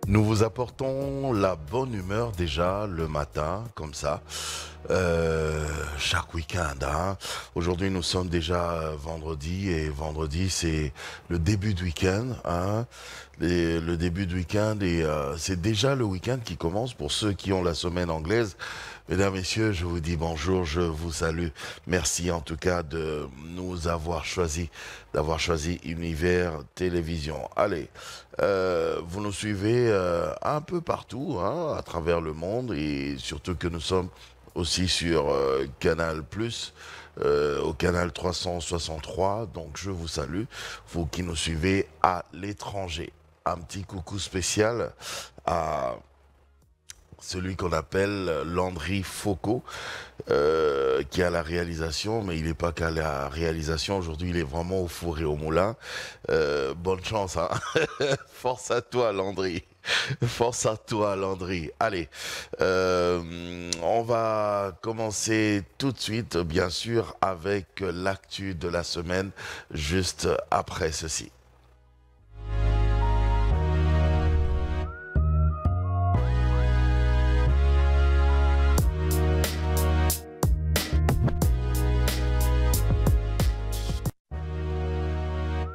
Nous vous apportons la bonne humeur déjà le matin, comme ça, chaque week-end. Hein. Aujourd'hui, nous sommes déjà vendredi et vendredi, c'est le début de week-end. Hein. Le début de week-end et c'est déjà le week-end qui commence pour ceux qui ont la semaine anglaise. Mesdames, Messieurs, je vous dis bonjour, je vous salue. Merci en tout cas de nous avoir choisi, d'avoir choisi Univers Télévision. Allez, vous nous suivez un peu partout, hein, à travers le monde et surtout que nous sommes aussi sur Canal+, au canal 363. Donc je vous salue, vous qui nous suivez à l'étranger. Un petit coucou spécial à celui qu'on appelle Landry Foucault, qui a la réalisation, mais il n'est pas qu'à la réalisation. Aujourd'hui, il est vraiment au four et au moulin. Bonne chance, hein. Force à toi, Landry. Force à toi, Landry. Allez, on va commencer tout de suite, bien sûr, avec l'actu de la semaine, juste après ceci.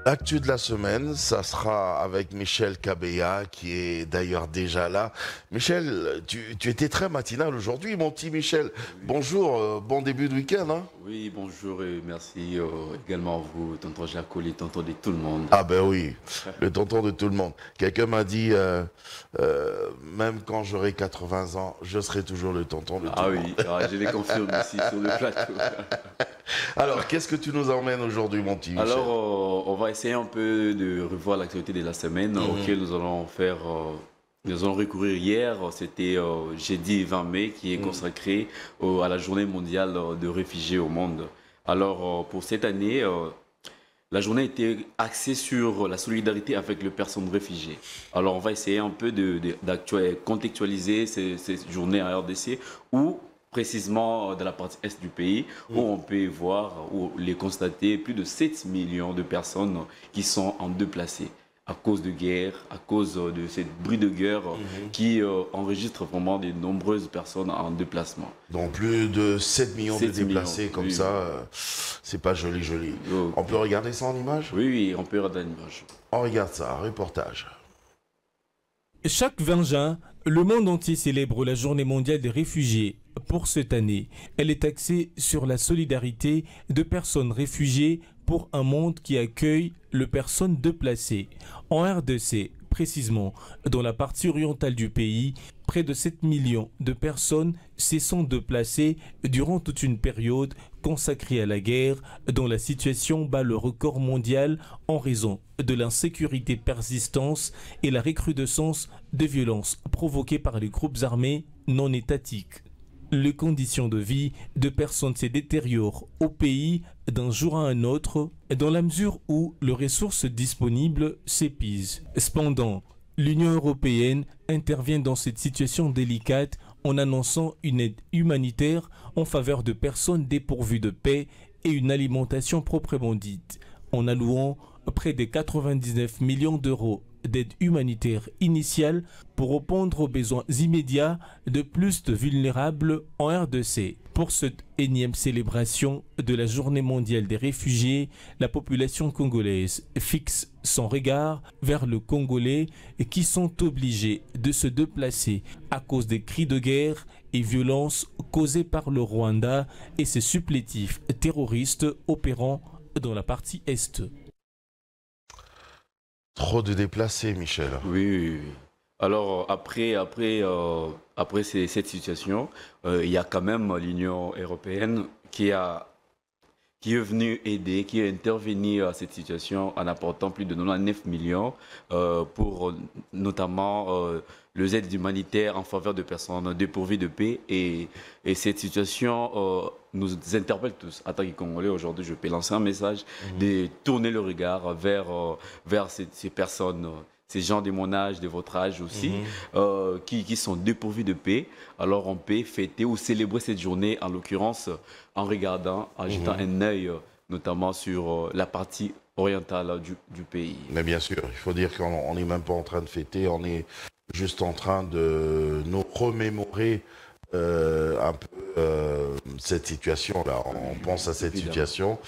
L'actu de la semaine, ça sera avec Michel Kabeya, qui est d'ailleurs déjà là. Michel, tu étais très matinal aujourd'hui, mon petit Michel. Bonjour, bon début de week-end. Hein. Oui, bonjour et merci également à vous, tonton Jacoli, tonton de tout le monde. Ah ben oui, le tonton de tout le monde. Quelqu'un m'a dit, même quand j'aurai 80 ans, je serai toujours le tonton de tout le monde. Ah oui, je les confirme ici sur le plateau. Alors, qu'est-ce que tu nous emmènes aujourd'hui, mon petit Michel? Alors, on va essayer un peu de revoir l'actualité de la semaine auquel nous allons faire... Nous allons recourir hier, c'était jeudi 20 mai, qui est consacré à la journée mondiale de réfugiés au monde. Alors, pour cette année, la journée était axée sur la solidarité avec les personnes réfugiées. Alors, on va essayer un peu de contextualiser cette journée en RDC, où précisément dans la partie est du pays, où on peut voir, ou les constater, plus de 7 millions de personnes qui sont en déplacés à cause de guerre, à cause de ces bruits de guerre qui enregistrent vraiment de nombreuses personnes en déplacement. Donc plus de 7 millions de déplacés comme oui. Ça, c'est pas joli, joli. On peut regarder ça en image? Oui, oui, on peut regarder l'image. On regarde ça, reportage. Chaque 20 juin, le monde entier célèbre la Journée mondiale des réfugiés. Pour cette année, elle est axée sur la solidarité de personnes réfugiées pour un monde qui accueille les personnes déplacées. En RDC, précisément, dans la partie orientale du pays, près de 7 millions de personnes se sont déplacées durant toute une période consacrée à la guerre, dont la situation bat le record mondial en raison de l'insécurité persistante et la recrudescence de violences provoquées par les groupes armés non étatiques. Les conditions de vie de personnes se détériorent au pays d'un jour à un autre dans la mesure où les ressources disponibles s'épuisent. Cependant, l'Union européenne intervient dans cette situation délicate en annonçant une aide humanitaire en faveur de personnes dépourvues de paix et une alimentation proprement dite, en allouant près de 99 millions d'euros d'aide humanitaire initiale pour répondre aux besoins immédiats de plus de vulnérables en RDC. Pour cette énième célébration de la Journée mondiale des réfugiés, la population congolaise fixe son regard vers les Congolais qui sont obligés de se déplacer à cause des cris de guerre et violences causés par le Rwanda et ses supplétifs terroristes opérant dans la partie Est. Trop de déplacés, Michel. Oui, oui, oui. Alors, après cette situation, il y a quand même l'Union européenne qui est venue aider, qui est intervenue à cette situation en apportant plus de 99 millions pour notamment les aides humanitaires en faveur de personnes dépourvues de paix. Et cette situation nous interpelle tous. En tant que Congolais, aujourd'hui, je peux lancer un message de tourner le regard vers ces personnes, ces gens de mon âge, de votre âge aussi, qui sont dépourvus de paix. Alors on peut fêter ou célébrer cette journée, en l'occurrence, en regardant, en jetant un œil notamment sur la partie orientale du pays. Mais bien sûr, il faut dire qu'on n'est même pas en train de fêter, on est juste en train de nous remémorer un peu cette situation-là. On pense à cette situation,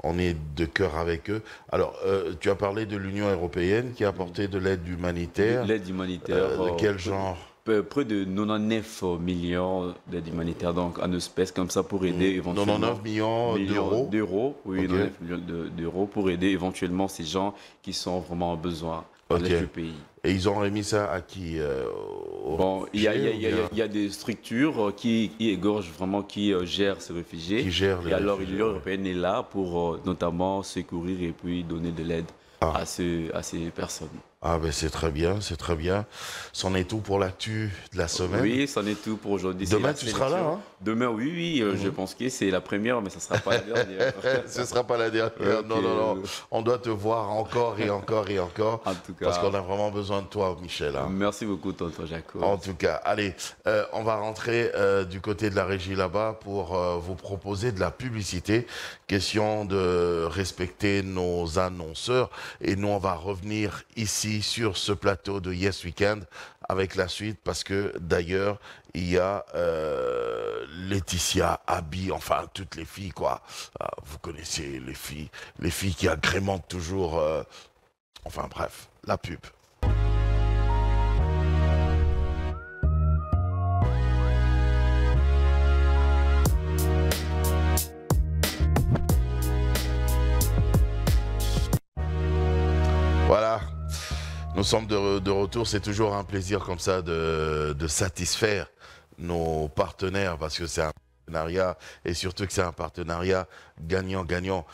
on est de cœur avec eux. Alors, tu as parlé de l'Union européenne qui a apporté de l'aide humanitaire. L'aide humanitaire. De quel genre? Près de 99 millions d'aide humanitaire, donc en espèces comme ça pour aider éventuellement. 99 millions d'euros. D'euros, oui, Ok. 99 millions d'euros pour aider éventuellement ces gens qui sont vraiment en besoin de Ok. l'aide du pays. Et ils ont remis ça à qui Bon, il y a des structures qui égorgent vraiment, qui gèrent ces réfugiés. Qui gèrent les et alors, réfugiés, l'Union européenne est là pour notamment secourir et puis donner de l'aide Ah. à ces personnes. Ah ben c'est très bien, c'est très bien. C'en est tout pour l'actu de la semaine. Oui, c'en est tout pour aujourd'hui. Demain, C'est tu la seras là, sélection. hein? Demain, oui, je pense que c'est la première, mais ça ne sera pas la dernière. Ce ne sera pas la dernière. Ok. Non, non, non. On doit te voir encore et encore et encore. En tout cas, Parce qu'on a vraiment besoin de toi, Michel. Hein. merci beaucoup, tonton Jacob. En tout cas, allez, on va rentrer du côté de la régie là-bas pour vous proposer de la publicité. Question de respecter nos annonceurs. Et nous, on va revenir ici sur ce plateau de Yes Weekend avec la suite parce que d'ailleurs, il y a Laetitia, Abby, enfin toutes les filles, quoi. Vous connaissez les filles qui agrémentent toujours. Enfin bref, la pub. Voilà, nous sommes de retour. C'est toujours un plaisir comme ça de satisfaire nos partenaires parce que c'est un partenariat et surtout que c'est un partenariat gagnant-gagnant.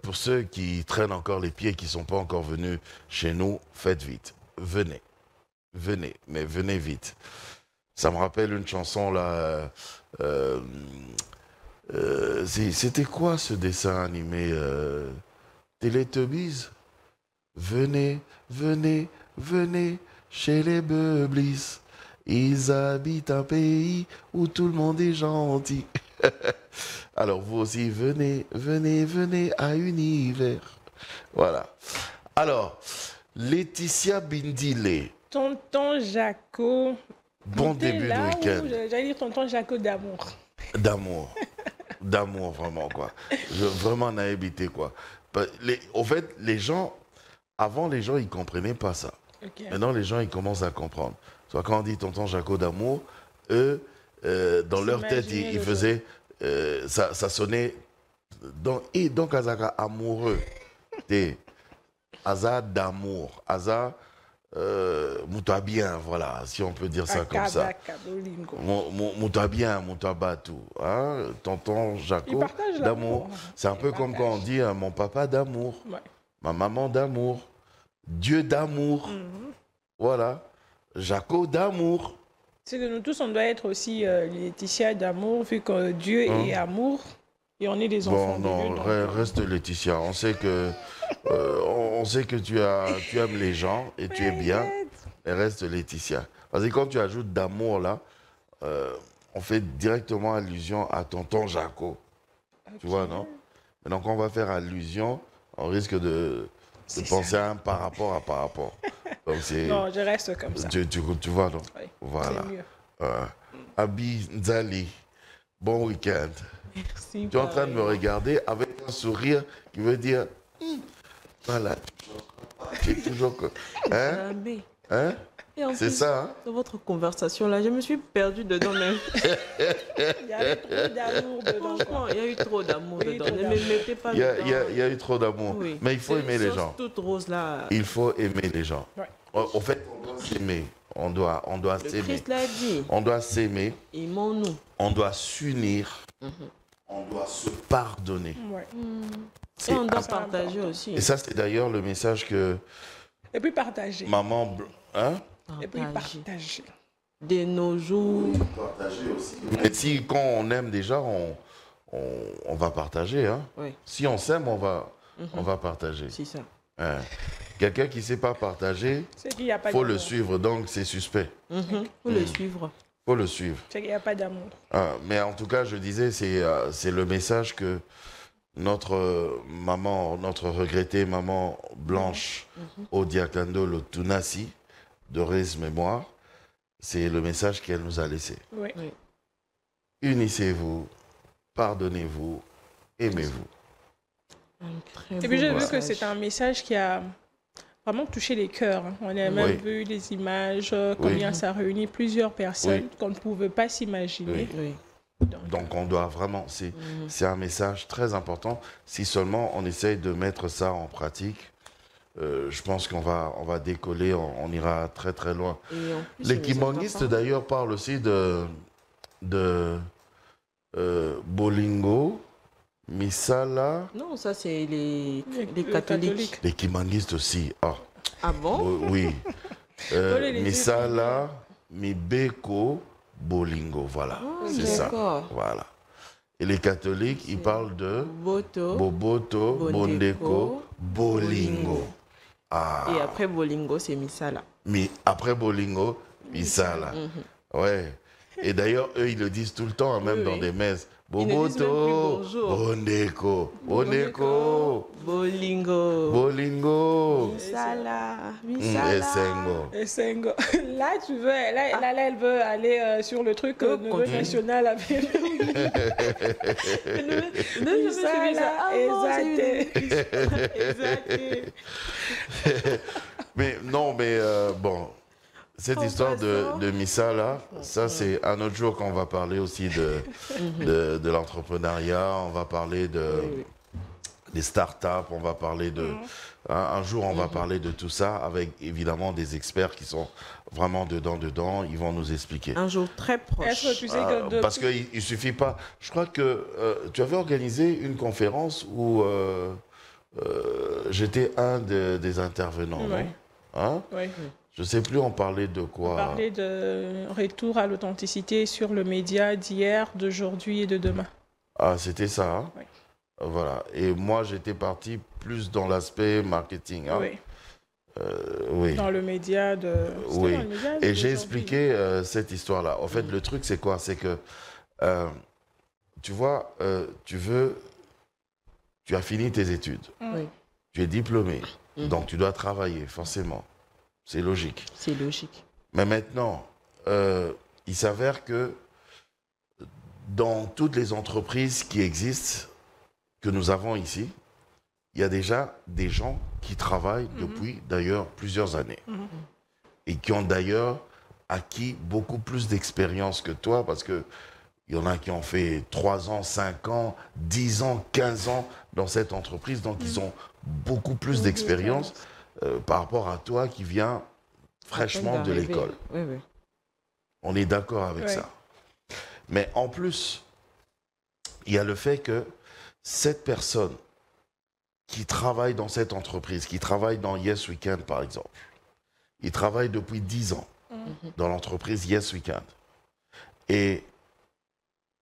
Pour ceux qui traînent encore les pieds, qui ne sont pas encore venus chez nous, faites vite. Venez, mais venez vite. Ça me rappelle une chanson là. C'était quoi ce dessin animé Teletubbies? Venez, venez, venez chez les Beublis. Ils habitent un pays où tout le monde est gentil. Alors vous aussi, venez, venez, venez à Univers. Voilà. Alors, Laetitia Bindile, Tonton Jaco. bon T'es début de là week-end. où j'allais dire tonton Jaco d'amour. D'amour. D'amour, vraiment, quoi. Vraiment, on a habité, quoi. Au fait, les gens, avant, les gens, ils ne comprenaient pas ça. Ok. Maintenant, les gens, ils commencent à comprendre. Soit quand on dit tonton Jaco d'amour, eux, dans leur tête, S'imaginer ils le faisaient, ça sonnait, et donc, Azaka amoureux. T'es Aza d'amour. Aza, mouta bien, voilà, si on peut dire ça comme ça. Akabolingo. Mouta bien, mouta batou. Hein? Tonton Ils Jaco partagent d'amour. l'amour. C'est un peu Ils comme quand on partagent. dit mon papa d'amour, Ouais. ma maman d'amour, Dieu d'amour. Mhm. Voilà. Jaco d'amour. C'est que nous tous, on doit être aussi Laetitia d'amour, vu que Dieu est amour et on est des enfants Bon, de Dieu. non, donc, reste Laetitia. On sait que, on sait que tu aimes les gens et tu es bien. Et reste Laetitia. Parce que quand tu ajoutes d'amour là, on fait directement allusion à tonton Jaco. Tu vois, non? Mais donc on va faire allusion, on risque de C'est penser à un par rapport à par rapport. Donc c'est. Non, je reste comme ça. Tu vois, non? Oui, Voilà. c'est mieux. Abi Nzali, bon week-end. Merci. Tu es en train de me regarder avec un sourire qui veut dire voilà, tu es toujours. Hein? Abbé. Hein? Et en C'est plus, ça, hein? dans votre conversation là, je me suis perdue dedans même. Il y avait trop d'amour dedans. Franchement, il y a eu trop d'amour Oui, dedans. trop Ne d'amour. me mettez pas Il y dedans. a eu trop d'amour. Oui. Mais il faut Cette aimer les sauce gens. toute rose là. Il faut aimer les gens. Ouais. Au fait, on doit s'aimer. On doit Le s'aimer. Christ l'a dit. On doit s'aimer. Aimons-nous. On doit s'unir. On doit se pardonner. Ouais. Et on doit c'est partager important. aussi. Et ça, c'est d'ailleurs le message que Et puis partager. maman. Hein? Et puis Partager. partager. De nos jours. Partager aussi. Mais si, quand on aime déjà, on va partager. Hein? Oui, Si on s'aime, on va partager. c'est ça. Hein. Quelqu'un qui ne sait pas partager, C'est qu'il n'y a pas il faut d'amour. le suivre, donc c'est suspect. Faut le suivre. Il faut le suivre. C'est qu'il n'y a pas d'amour. Mais en tout cas, je disais, c'est le message que notre maman, notre regrettée maman Blanche Odiakando Lotunasi, de Rez Mémoire, c'est le message qu'elle nous a laissé. Oui. Oui. Unissez-vous, pardonnez-vous, aimez-vous. Un très Et beau puis j'ai vu message. que c'est un message qui a vraiment touché les cœurs. On a même Oui. vu les images, Oui. combien ça réunit plusieurs personnes Oui. qu'on ne pouvait pas s'imaginer. Oui. Donc on doit vraiment, c'est un message très important. Si seulement on essaye de mettre ça en pratique, je pense qu'on va décoller, on ira très très loin. Et en plus, Les il nous kimongistes a pas d'ailleurs parlent aussi de Bolingo, Misala, Non, ça c'est les Les catholiques. les kimongistes aussi. Ah, Ah bon? oui. les Misala, Mibeko, Bolingo, voilà. Ah, c'est ça. d'accord. Voilà. Et les catholiques, ils parlent de Boto. Boboto, Bondeko, Bondeko, Bolingo. Ah, Et après Bolingo, c'est Misala. après Bolingo, Misala. Ouais. Et d'ailleurs, eux, ils le disent tout le temps, hein, même Oui, dans oui. des messes. Ils ne disent même plus Boboto, bonjour. Bondeko, Bondeko, Bolingo. Bolingo, Misala. et Misala. Sengo. Et Sengo. Là, tu veux, là, elle veut aller sur le truc Oh, neveu continue. national avec Non, je me suis dit ça. Ah bon, c'est une- Exaté. Mais non, mais bon, cette En histoire passant. de Missa, là, ça, c'est un autre jour qu'on va parler aussi de l'entrepreneuriat, on va parler Oui. des startups, on va parler de... un jour, on va parler de tout ça avec, évidemment, des experts qui sont vraiment dedans, ils vont nous expliquer. Un jour très proche. Est-ce que tu sais que Parce qu'il ne suffit pas... Je crois que tu avais organisé une conférence où j'étais un des intervenants, Ouais. non? Hein? Oui. Je ne sais plus, on parlait de quoi? Parler de retour à l'authenticité sur le média d'hier, d'aujourd'hui et de demain. Ah, c'était ça, hein? Oui. Voilà. Et moi, j'étais parti plus dans l'aspect marketing, hein? Oui. Oui. Dans le média de. C'était Oui. dans le média Et j'ai d'aujourd'hui. expliqué cette histoire-là. En fait, le truc, c'est quoi? C'est que, tu vois, tu as fini tes études. Oui. Tu es diplômé. Donc, tu dois travailler, forcément. C'est logique. C'est logique. Mais maintenant, il s'avère que dans toutes les entreprises qui existent, que nous avons ici, il y a déjà des gens qui travaillent depuis d'ailleurs plusieurs années. Et qui ont d'ailleurs acquis beaucoup plus d'expérience que toi, parce que il y en a qui ont fait 3 ans, 5 ans, 10 ans, 15 ans dans cette entreprise, donc ils ont beaucoup plus d'expérience par rapport à toi qui viens fraîchement de D'arriver. l'école. Oui, oui. On est d'accord avec Ouais. ça. Mais en plus, il y a le fait que cette personne qui travaille dans cette entreprise, qui travaille dans Yes Weekend par exemple, il travaille depuis 10 ans dans l'entreprise Yes Weekend. Et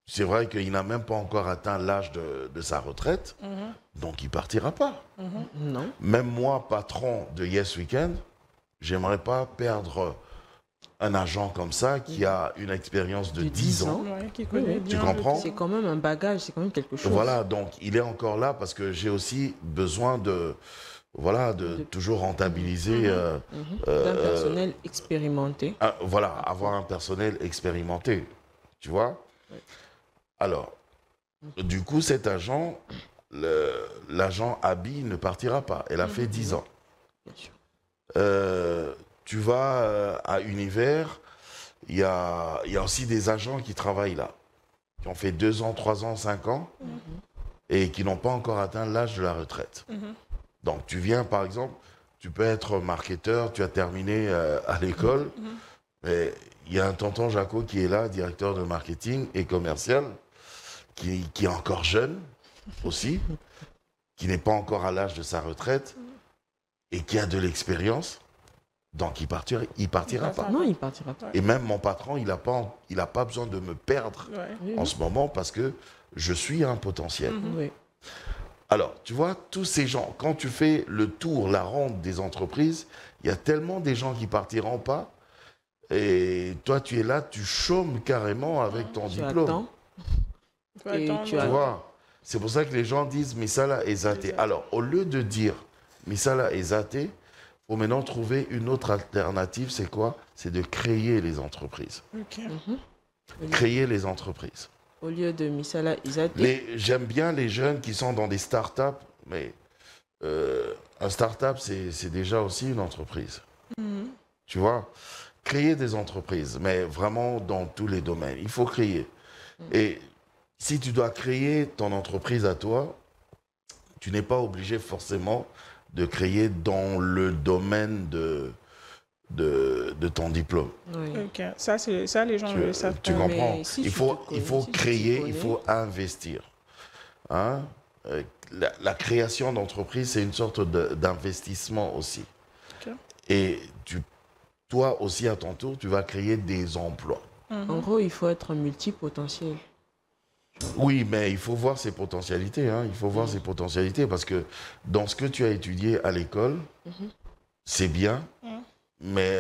c'est vrai qu'il n'a même pas encore atteint l'âge de sa retraite, donc il ne partira pas. Non. Même moi, patron de Yes Weekend, j'aimerais pas perdre un agent comme ça qui a une expérience de 10 ans. Ouais, qui connaît Oui, bien tu comprends? le- C'est quand même un bagage, c'est quand même quelque chose. Voilà, donc il est encore là parce que j'ai aussi besoin de toujours rentabiliser, D'un personnel expérimenté. voilà, avoir un personnel expérimenté, tu vois. Alors, du coup, cet agent, l'agent Abby ne partira pas. Elle a fait 10 ans. Bien sûr. Tu vas à Univers, il y a aussi des agents qui travaillent là, qui ont fait 2 ans, 3 ans, 5 ans, et qui n'ont pas encore atteint l'âge de la retraite. Donc tu viens, par exemple, tu peux être marketeur, tu as terminé à l'école, mais il y a un tonton Jaco qui est là, directeur de marketing et commercial, qui est encore jeune aussi, qui n'est pas encore à l'âge de sa retraite, et qui a de l'expérience. Donc il partira pas. Non, il partira pas. Et même mon patron, il n'a pas besoin de me perdre Ouais. Oui, en ce moment parce que je suis un potentiel. oui. Alors, tu vois, tous ces gens, quand tu fais le tour, la ronde des entreprises, il y a tellement des gens qui partiront pas. Et toi, tu es là, tu chômes carrément avec ton Tu diplôme. attends. Faut Et attendre. tu Tu as- vois, c'est pour ça que les gens disent Misala est zaté. Alors, au lieu de dire Misala est zaté, faut maintenant trouver une autre alternative. C'est quoi? C'est de créer les entreprises. Ok. Créer les entreprises. Au lieu de Misala Izate. J'aime bien les jeunes qui sont dans des startups, mais un startup, c'est déjà aussi une entreprise. Tu vois? Créer des entreprises, mais vraiment dans tous les domaines. Il faut créer. Et si tu dois créer ton entreprise à toi, tu n'es pas obligé forcément de créer dans le domaine de ton diplôme. Oui. Ok, ça, les gens ne le savent pas. Tu comprends? si il tu faut, te connais, il faut si tu créer, t'y il connais. faut investir. Hein? La création d'entreprise, c'est une sorte d'investissement aussi. Ok. Et toi aussi, à ton tour, tu vas créer des emplois. En gros, il faut être multipotentiel. Oui, mais il faut voir ses potentialités. Hein. Il faut voir ses potentialités parce que dans ce que tu as étudié à l'école, c'est bien, mais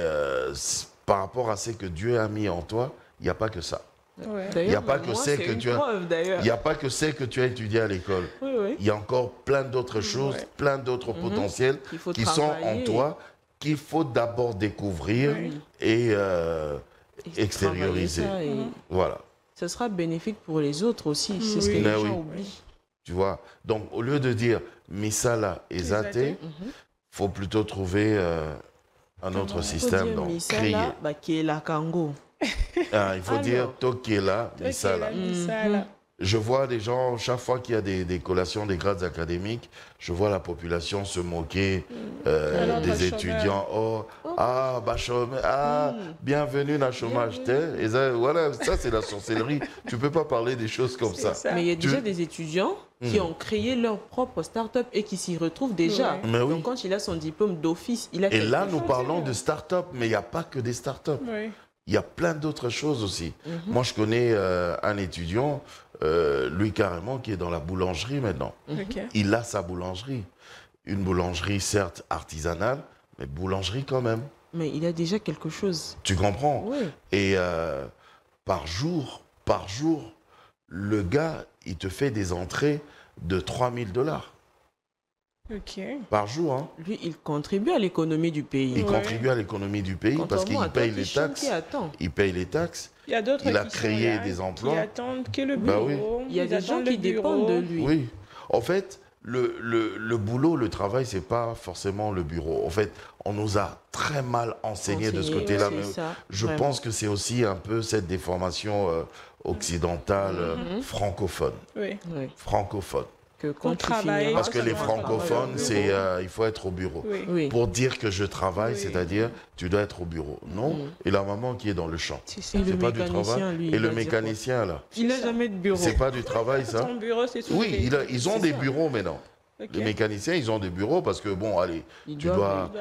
par rapport à ce que Dieu a mis en toi, il n'y a pas que ça. Ouais. Il n'y a D'ailleurs, pas que moi, c'est que une tu as. preuve, d'ailleurs. Il n'y a pas que c'est que tu as étudié à l'école. Oui, oui. Il y a encore plein d'autres choses, Ouais. plein d'autres potentiels Il faut qui sont en travailler. toi, qu'il faut d'abord découvrir et extérioriser. Travailler ça et Voilà. ce sera bénéfique pour les autres aussi. C'est ce que Oui. les Mais gens oui. oublient. Tu vois. Donc, au lieu de dire Misala et Zate, il faut plutôt trouver un autre Faut système. dire Donc, Misala, créer. Bakela Kango. Ah, il faut Alors. dire Tokela, Ok, Misala. la Misala. Je vois des gens, chaque fois qu'il y a des collations, des grades académiques, je vois la population se moquer Alors, des pas étudiants. Oh, ah, bah, chômage, ah, bienvenue dans le chômage. Et ça, voilà, ça, c'est la sorcellerie. Tu peux pas parler des choses comme ça. C'est ça. Mais il y a Tu- déjà des étudiants qui ont créé leur propre start-up et qui s'y retrouvent déjà. Ouais. Mais oui. Donc, quand il a son diplôme d'office, il a Et quelque là, chose. nous parlons de start-up, mais il n'y a pas que des start-up. Oui. Il y a plein d'autres choses aussi. Moi, je connais un étudiant, lui carrément, qui est dans la boulangerie maintenant. Ok. Il a sa boulangerie. Une boulangerie, certes, artisanale, mais boulangerie quand même. Mais il a déjà quelque chose. Tu comprends? Oui. Et par jour, le gars, il te fait des entrées de 3000 $. Ok. Par jour, hein. Lui, il contribue à l'économie du pays. Il Ouais. contribue à l'économie du pays parce qu'il Contrairement à paye toi les qui chante, taxes. qui attend. Il paye les taxes. Il y a d'autres Il a qui sont créé là, des emplois. qui attendent que le Bah bureau. oui. Il y a Ils des gens attendent qui le bureau. dépendent de lui. Oui. En fait, le boulot, le travail, c'est pas forcément le bureau. En fait, on nous a très mal enseigné de ce Enseigné, côté-là. c'est Mais ça, je vraiment. pense que c'est aussi un peu cette déformation occidentale, francophone. Oui. Oui. Francophone. Que quand tu travaille. finiras, Parce que ça les doit être francophones, au c'est il faut être au bureau. Oui. Oui. Pour dire que je travaille, Oui. c'est-à-dire tu dois être au bureau. Non. Et la maman qui est dans le champ. C'est ça. Et le C'est pas du mécanicien, travail. lui, Et il le va dire mécanicien, là. Il n'a jamais de bureau. C'est pas du travail, ça? Son bureau, c'est tout. Oui, ils ont C'est des ça. bureaux maintenant. Ok. Les mécaniciens, ils ont des bureaux parce que, bon, allez, Ils il doivent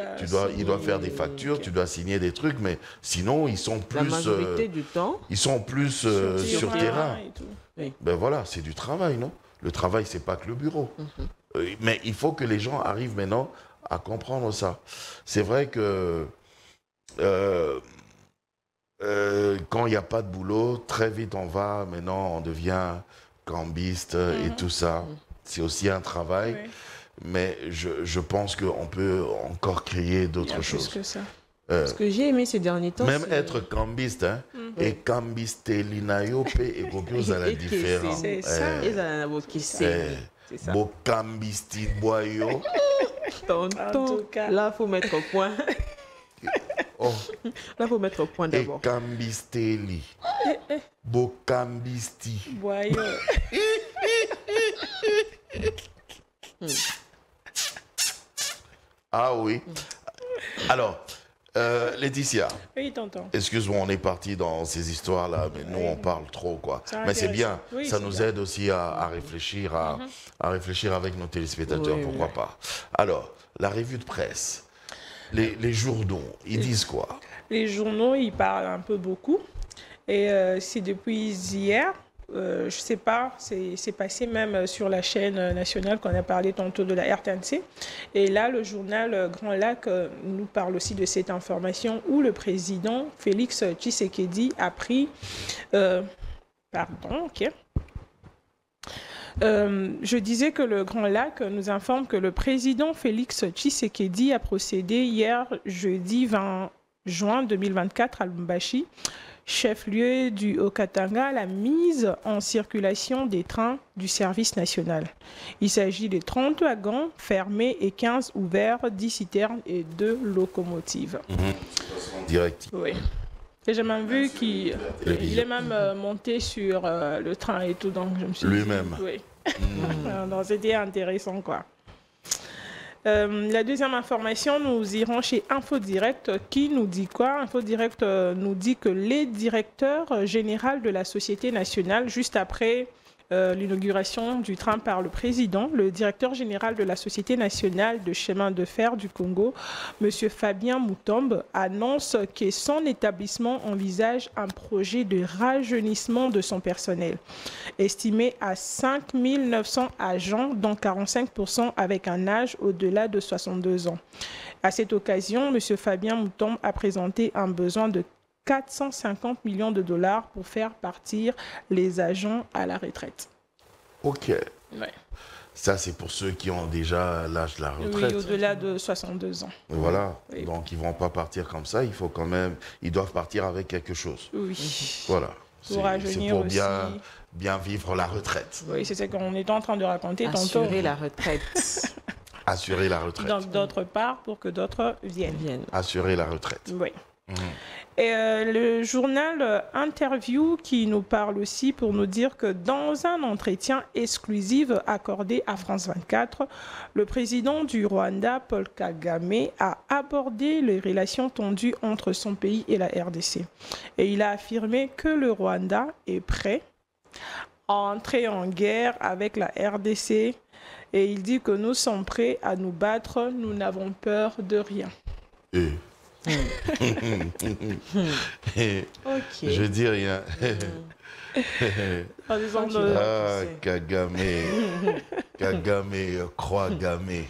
doit faire des signer, factures, ok. tu dois signer des trucs, mais sinon, ils sont La plus, majorité du temps, ils sont plus sur terrain. et tout. Ben voilà, c'est du travail, non? Le travail, c'est pas que le bureau. Mais il faut que les gens arrivent maintenant à comprendre ça. C'est vrai que quand il n'y a pas de boulot, très vite maintenant on devient cambiste et tout ça. C'est aussi un travail, Oui. mais je pense qu'on peut encore créer Il y d'autres a plus choses. que ça. ce que j'ai aimé ces derniers temps, Même c'est- être cambiste, hein, et cambiste linayo et quelque à la Et que différence. c'est ça. Et ça, c'est ça. Beau cambisti boyo. Tonton, En tout cas. là, il faut mettre au point. Oh, Là, il faut mettre au point et d'abord. cambisteli. Beau cambisti. Boyo. Ah oui. Alors, Laetitia, Oui, tonton. excuse-moi, on est parti dans ces histoires-là, mais nous, on parle trop, quoi. C'est Mais c'est bien, intéressant. Oui, ça c'est nous bien. aide aussi à réfléchir, à réfléchir avec nos téléspectateurs, Oui, pourquoi oui. pas. Alors, la revue de presse, les journaux, ils disent quoi? Les journaux, ils parlent un peu beaucoup. Et c'est depuis hier, je sais pas, c'est passé même sur la chaîne nationale qu'on a parlé tantôt de la RTNC. Et là, le journal Grand Lac nous parle aussi de cette information où le président Félix Tshisekedi a pris... Je disais que le Grand Lac nous informe que le président Félix Tshisekedi a procédé hier, jeudi 20 juin 2024 à Lubumbashi, chef-lieu du Haut-Katanga, à la mise en circulation des trains du service national. Il s'agit de 30 wagons fermés et 15 ouverts, 10 citernes et 2 locomotives. Direct. Oui. Et j'ai même vu qu'il est même monté sur le train et tout, donc je me suis dit... Lui-même. Oui. Donc c'était intéressant, quoi. La deuxième information, nous irons chez InfoDirect qui nous dit quoi? InfoDirect nous dit que les directeurs généraux de la Société nationale, juste après l'inauguration du train par le président, le directeur général de la Société nationale de chemin de fer du Congo, M. Fabien Mutombe, annonce que son établissement envisage un projet de rajeunissement de son personnel, estimé à 5 900 agents, dont 45% avec un âge au-delà de 62 ans. À cette occasion, M. Fabien Mutombe a présenté un besoin de 450 millions de dollars pour faire partir les agents à la retraite. Ok. Ouais. Ça, c'est pour ceux qui ont déjà l'âge de la retraite. Oui, au-delà de 62 ans. Voilà. Oui. Donc, ils ne vont pas partir comme ça. Il faut quand même... Ils doivent partir avec quelque chose. Oui. Voilà. Pour rajeunir pour aussi. bien vivre la retraite. Oui, c'est ce qu'on était en train de raconter tantôt. Assurer la retraite. Assurer la retraite. Donc, d'autre part, pour que d'autres viennent. Assurer la retraite. Oui. Et le journal Interview qui nous parle aussi pour nous dire que dans un entretien exclusif accordé à France 24, le président du Rwanda, Paul Kagame, a abordé les relations tendues entre son pays et la RDC. Et il a affirmé que le Rwanda est prêt à entrer en guerre avec la RDC. Et il dit que nous sommes prêts à nous battre, nous n'avons peur de rien. Ok. Je dis rien. Kagame. Kagame, croix gamé.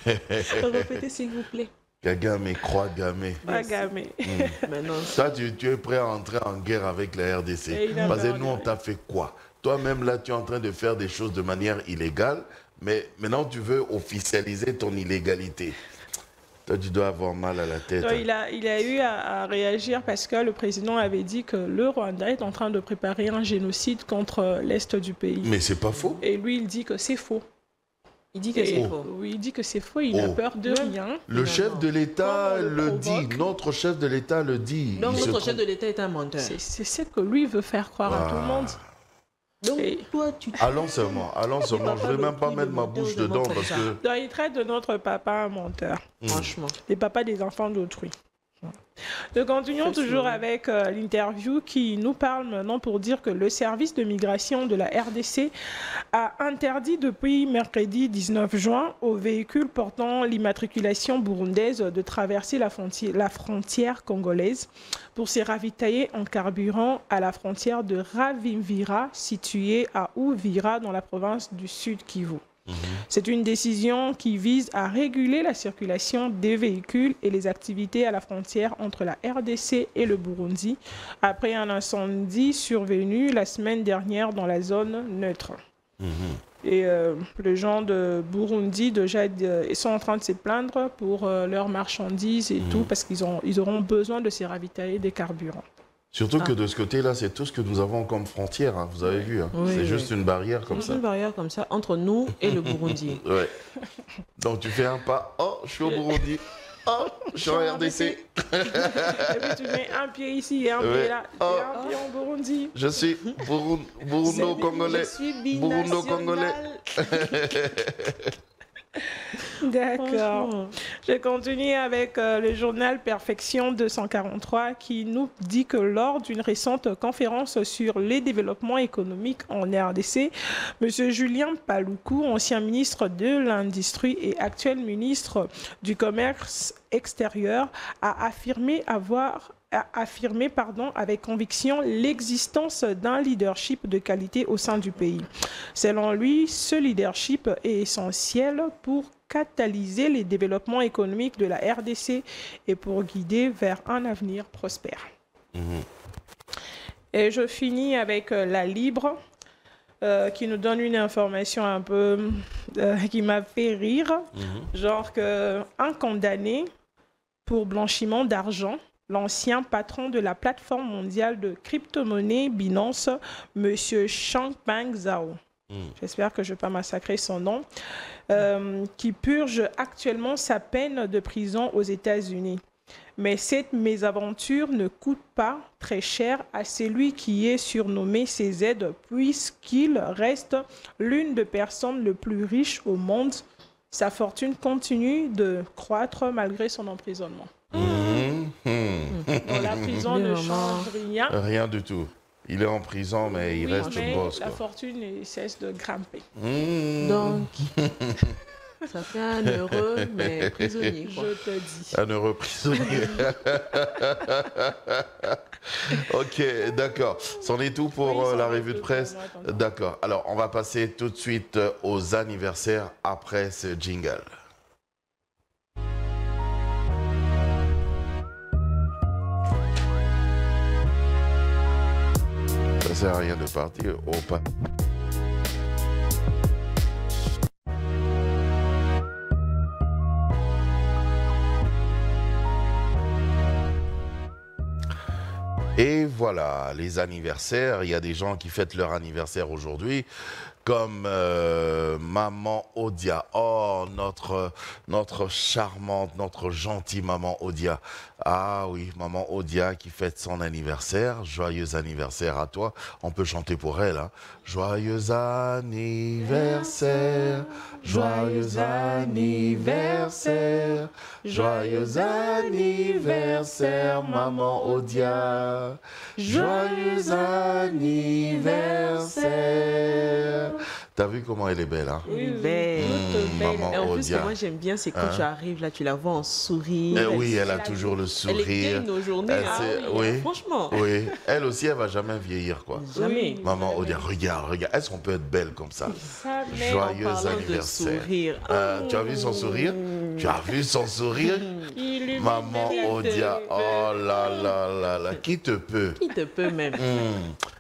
Répétez s'il vous plaît. Kagame, croix gamé. Kagame. Toi, tu es prêt à entrer en guerre avec la RDC. Parce que nous, on t'a fait quoi? Toi-même, là, tu es en train de faire des choses de manière illégale, mais maintenant, tu veux officialiser ton illégalité. Toi, tu dois avoir mal à la tête. Donc, il a eu à réagir parce que le président avait dit que le Rwanda est en train de préparer un génocide contre l'Est du pays. Mais c'est pas faux. Et lui, il dit que c'est faux. Il dit que c'est faux. Oui, il dit que c'est faux, il n'a peur de rien. Le chef de l'État le dit, notre chef de l'État le dit. Donc notre chef de l'État est un menteur. C'est ce que lui veut faire croire à tout le monde. Donc, toi, tu... Allons seulement. Je ne vais même pas mettre ma bouche dedans parce que... Donc, il traite de notre papa un menteur. Franchement. Les papas des enfants d'autrui. Nous continuons toujours avec l'interview qui nous parle maintenant pour dire que le service de migration de la RDC a interdit depuis mercredi 19 juin aux véhicules portant l'immatriculation burundaise de traverser la frontière congolaise pour se ravitailler en carburant à la frontière de Ravimvira située à Uvira dans la province du Sud Kivu. C'est une décision qui vise à réguler la circulation des véhicules et les activités à la frontière entre la RDC et le Burundi après un incendie survenu la semaine dernière dans la zone neutre. Et les gens de Burundi déjà ils sont en train de se plaindre pour leurs marchandises et tout parce qu'ils auront besoin de se ravitailler des carburants. Surtout que de ce côté-là, c'est tout ce que nous avons comme frontière, hein, vous avez vu. Hein. Oui, c'est juste une barrière comme ça. Une barrière comme ça entre nous et le Burundi. Ouais. Donc tu fais un pas, oh, je suis au Burundi. Oh, je suis en RDC. Et puis tu mets un pied ici et un pied là. Et un pied en Burundi. Je suis Burundo-Congolais. Je suis Burundo-Congolais. D'accord. Je continue avec le journal Perfection 243 qui nous dit que lors d'une récente conférence sur les développements économiques en RDC, M. Julien Paluku, ancien ministre de l'Industrie et actuel ministre du Commerce extérieur, a affirmé avec conviction l'existence d'un leadership de qualité au sein du pays. Selon lui, ce leadership est essentiel pour catalyser les développements économiques de la RDC et pour guider vers un avenir prospère. Et je finis avec La Libre. qui nous donne une information un peu qui m'a fait rire. Genre qu'un condamné pour blanchiment d'argent, l'ancien patron de la plateforme mondiale de crypto-monnaie Binance, M. Changpeng Zhao, j'espère que je ne vais pas massacrer son nom, qui purge actuellement sa peine de prison aux États-Unis. Mais cette mésaventure ne coûte pas très cher à celui qui est surnommé CZ, puisqu'il reste l'une des personnes les plus riches au monde. Sa fortune continue de croître malgré son emprisonnement. Donc, la prison ne change rien. Rien du tout. Il est en prison, mais il reste mais boss. la fortune ne cesse de grimper. Donc, ça fait un heureux, mais prisonnier, quoi. Je te dis. Un heureux prisonnier. Ok, d'accord. C'en est tout pour Oui, la c'en est revue de tout presse. pour moi, tonton. D'accord. Alors, on va passer tout de suite aux anniversaires après ce jingle. Ça sert à rien de partir. Oh, pas. Et voilà, les anniversaires. Il y a des gens qui fêtent leur anniversaire aujourd'hui, comme Maman Odia. Oh, notre charmante, notre gentille Maman Odia. Ah oui, Maman Odia qui fête son anniversaire. Joyeux anniversaire à toi. On peut chanter pour elle. Hein. Joyeux anniversaire, joyeux anniversaire, joyeux anniversaire, Maman Odia. Joyeux anniversaire. T'as vu comment elle est belle, hein? Elle est belle. Maman Et en plus, Odia. ce que moi j'aime bien, c'est quand tu arrives là, tu la vois en sourire. Eh oui, elle a toujours le Elle sourire. est gaine nos journées. Elle Hein, sait- oui, oui. Franchement. Oui, elle aussi, elle va jamais vieillir, quoi. Jamais. Maman Odia, regarde, regarde. Est-ce qu'on peut être belle comme ça? Ça, mais Joyeux En parlant de anniversaire. sourire. Tu as vu son sourire? Tu as vu son sourire? il lui Maman mérite. Odia, oh là là là là, qui te peut? Qui te peut même.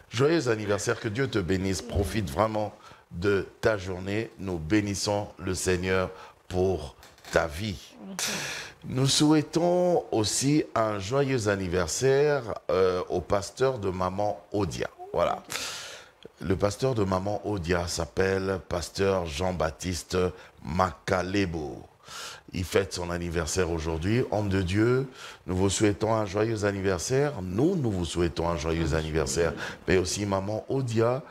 Joyeux anniversaire, que Dieu te bénisse. Profite vraiment de ta journée. Nous bénissons le Seigneur pour ta vie. Nous souhaitons aussi un joyeux anniversaire au pasteur de Maman Odia. Voilà. Le pasteur de Maman Odia s'appelle pasteur Jean-Baptiste Makalebo. Il fête son anniversaire aujourd'hui. Homme de Dieu, nous vous souhaitons un joyeux anniversaire. Nous vous souhaitons un joyeux anniversaire. Mais aussi Maman Odia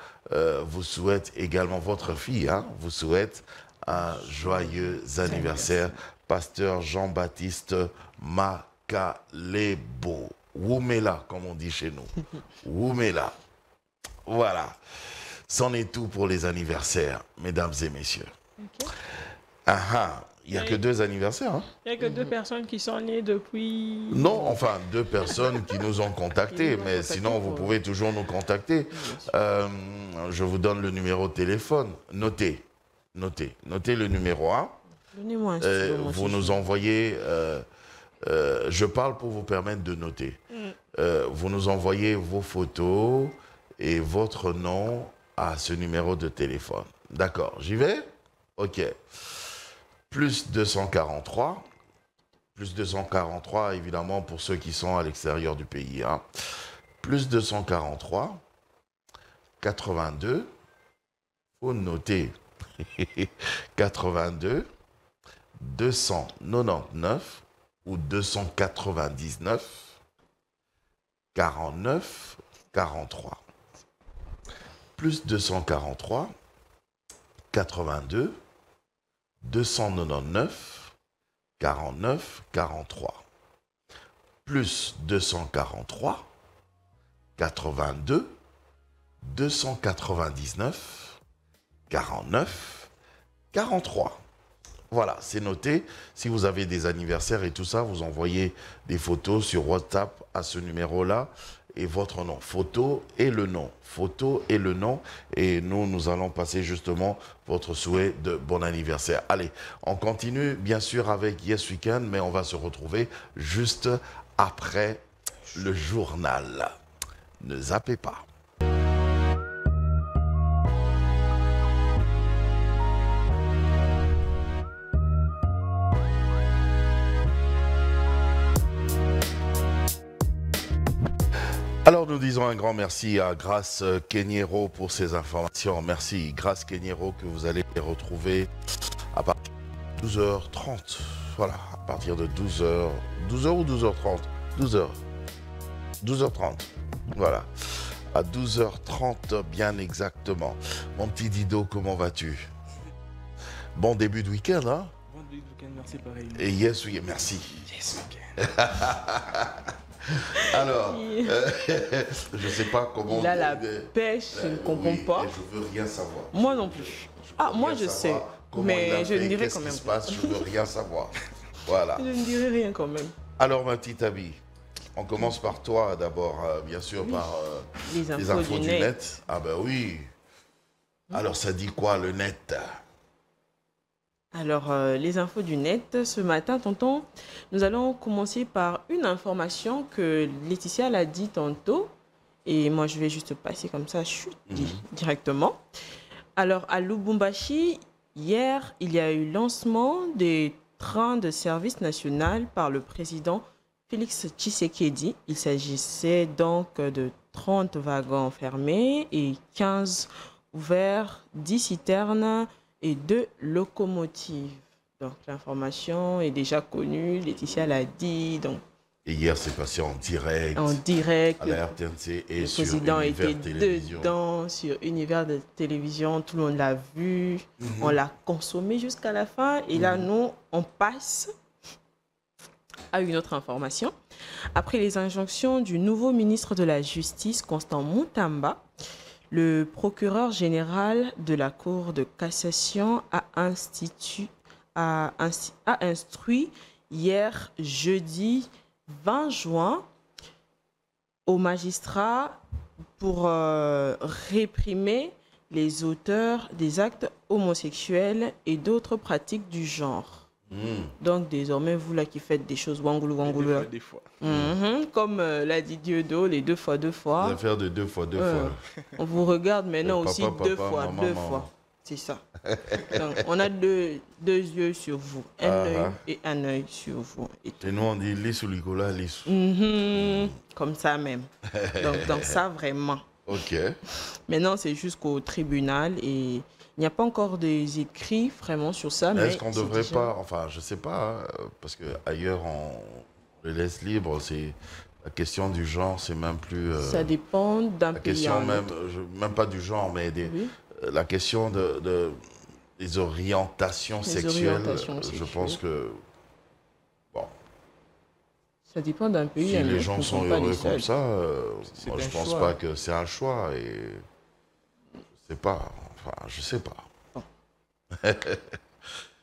vous souhaite également, votre fille, hein, vous souhaite un joyeux anniversaire. Pasteur Jean-Baptiste Makalebo. Woumela, comme on dit chez nous. Woumela. Voilà. C'en est tout pour les anniversaires, mesdames et messieurs. Ok. Ah ah, il n'y a que 2 anniversaires. Hein? Il n'y a que 2 personnes qui sont nées depuis... Non, enfin 2 personnes qui nous ont contactés, mais sinon vous pouvez toujours nous contacter. Je vous donne le numéro de téléphone. Notez le numéro 1. Donnez-moi un stylo, moi, Vous si nous je- envoyez, je parle pour vous permettre de noter. Vous nous envoyez vos photos et votre nom à ce numéro de téléphone. D'accord, j'y vais? Ok. Plus 243. Plus 243, évidemment, pour ceux qui sont à l'extérieur du pays. Hein. Plus 243, 82, faut noter, 82, 299 ou 299, 49, 43. Plus 243, 82, 299, 49, 43. Plus 243, 82, 299, 49, 43. Voilà, c'est noté. Si vous avez des anniversaires et tout ça, vous envoyez des photos sur WhatsApp à ce numéro-là et votre nom. Photo et le nom. Photo et le nom. Et nous allons passer justement votre souhait de bon anniversaire. Allez, on continue bien sûr avec Yes Weekend, mais on va se retrouver juste après le journal. Ne zappez pas. Alors, nous disons un grand merci à Grace Kenyero pour ces informations. Merci, Grace Kenyero, que vous allez retrouver à partir de 12h30. Voilà, à partir de 12h. 12h ou 12h30 12h. 12h30. Voilà. À 12h30, bien exactement. Mon petit Dido, comment vas-tu? Bon début de week-end, hein? Bon début de week-end, merci pareil. Et yes, oui, merci. Yes, week-end. Alors, je sais pas comment... Il a la pêche, je ne comprends oui, pas. et je veux rien savoir. Moi non plus. Ah, veux moi rien je sais, savoir comment il mais a je ne fait, dirai qu'est-ce quand qui même. se passe, je veux rien savoir. Voilà. Je ne dirai rien quand même. Alors, ma petite amie, on commence par toi d'abord, bien sûr, par Les infos du net. Ah ben oui. Alors, ça dit quoi, le net? Alors, les infos du net, ce matin, tonton, nous allons commencer par une information que Laetitia l'a dit tantôt. Et moi, je vais juste passer comme ça, chut, directement. Alors, à Lubumbashi, hier, il y a eu lancement des trains de service national par le président Félix Tshisekedi. Il s'agissait donc de 30 wagons fermés et 15 ouverts, 10 citernes et 2 locomotives. Donc l'information est déjà connue, Laetitia l'a dit. Donc, Et hier, c'est passé en direct à la RTNC et le sur président Univers était Télévision. dedans sur Univers de Télévision, tout le monde l'a vu, on l'a consommé jusqu'à la fin. Et là, nous, on passe à une autre information. Après les injonctions du nouveau ministre de la Justice, Constant Moutamba, le procureur général de la Cour de cassation a instruit hier, jeudi 20 juin, aux magistrats pour réprimer les auteurs des actes homosexuels et d'autres pratiques du genre. Donc désormais, vous là qui faites des choses wangoulou wangoulou, là. Des fois. Comme l'a dit Dieudo, les 2 fois 2 fois. L'affaire de 2 fois 2 fois. On vous regarde maintenant Papa, aussi papa, 2 fois maman, 2 maman. fois. C'est ça. Donc, on a deux yeux sur vous, un œil et un œil sur vous. Et tout. Et nous, on dit lisse ou Nicolas, lisse. Comme ça même. Donc ça vraiment. Ok. Maintenant, c'est jusqu'au tribunal et il n'y a pas encore des écrits vraiment sur ça. Mais Est-ce qu'on ne c'est devrait déjà- pas, enfin, je sais pas, parce qu'ailleurs, on les laisse libres, c'est la question du genre, c'est même plus... Ça dépend d'un la pays à question un même, autre. même pas du genre, mais Oui. la question des orientations Les sexuelles, orientations je sexuelles. pense que Ça dépend d'un pays si à un les autre. gens Nous sont sommes pas les heureux comme seuls. ça, C'est moi je un pense choix. pas que c'est un choix et je sais pas, enfin je sais pas.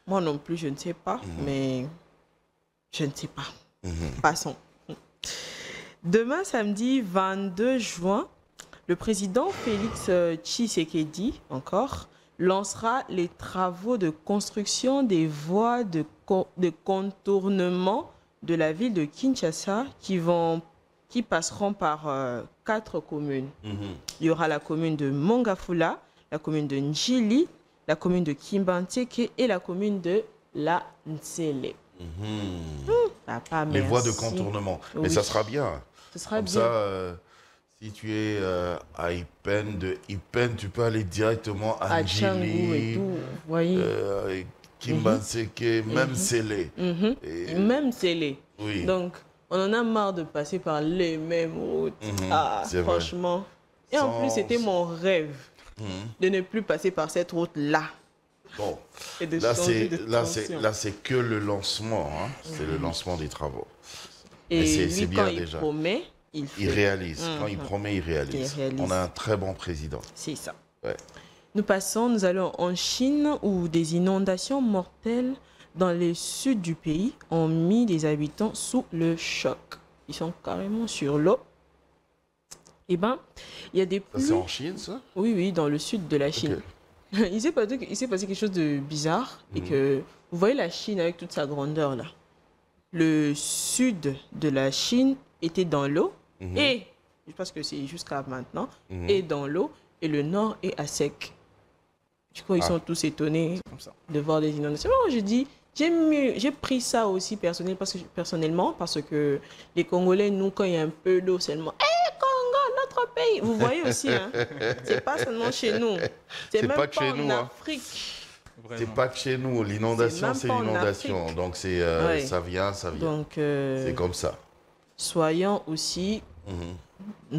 Moi non plus, je ne sais pas, mais je ne sais pas. Passons. Demain, samedi 22 juin, le président Félix Tshisekedi, encore, lancera les travaux de construction des voies de contournement de la ville de Kinshasa qui passeront par 4 communes. Il y aura la commune de Mongafula, la commune de Njili, la commune de Kimbanteke et la commune de La Ntsele. Papa, Les voies de merci. contournement, mais Oui. ça sera bien. Ce sera Comme bien. ça, si tu es à Ipen, de Ipen, tu peux aller directement à À Tchangou et Njili, tout, vous voyez. Kimbanseke, même Sélé. Et- Même scellé. Oui. Donc, on en a marre de passer par les mêmes routes. c'est vrai. Franchement. Et en Sans- plus, c'était mon rêve de ne plus passer par cette route-là. Bon, Et de là changer c'est de là tension. c'est que le lancement, hein. C'est le lancement des travaux. Et Mais c'est lui, bien quand il déjà. promet, il fait. Il réalise. Quand il promet, il réalise. Il réalise. On a un très bon président. C'est ça. Ouais. Nous allons en Chine où des inondations mortelles dans le sud du pays ont mis les habitants sous le choc. Ils sont carrément sur l'eau. Eh bien, il y a des Ça pluies. c'est en Chine, ça? Oui, oui, dans le sud de la Chine. Il s'est passé quelque chose de bizarre et que vous voyez la Chine avec toute sa grandeur là. Le sud de la Chine était dans l'eau et je pense que c'est jusqu'à maintenant est dans l'eau et le nord est à sec. Du coup, ils sont tous étonnés de voir des inondations. Moi, je dis j'ai pris ça aussi personnellement parce que les Congolais, nous, quand il y a un peu d'eau seulement, Congo, d'autres pays. Vous voyez aussi, hein, c'est pas seulement chez nous. C'est même pas que chez en nous, hein. Afrique. C'est pas que chez nous. L'inondation, c'est même pas en l'inondation. Afrique. Donc, c'est, Ouais. ça vient. Donc, C'est comme ça. soyons aussi Mhm.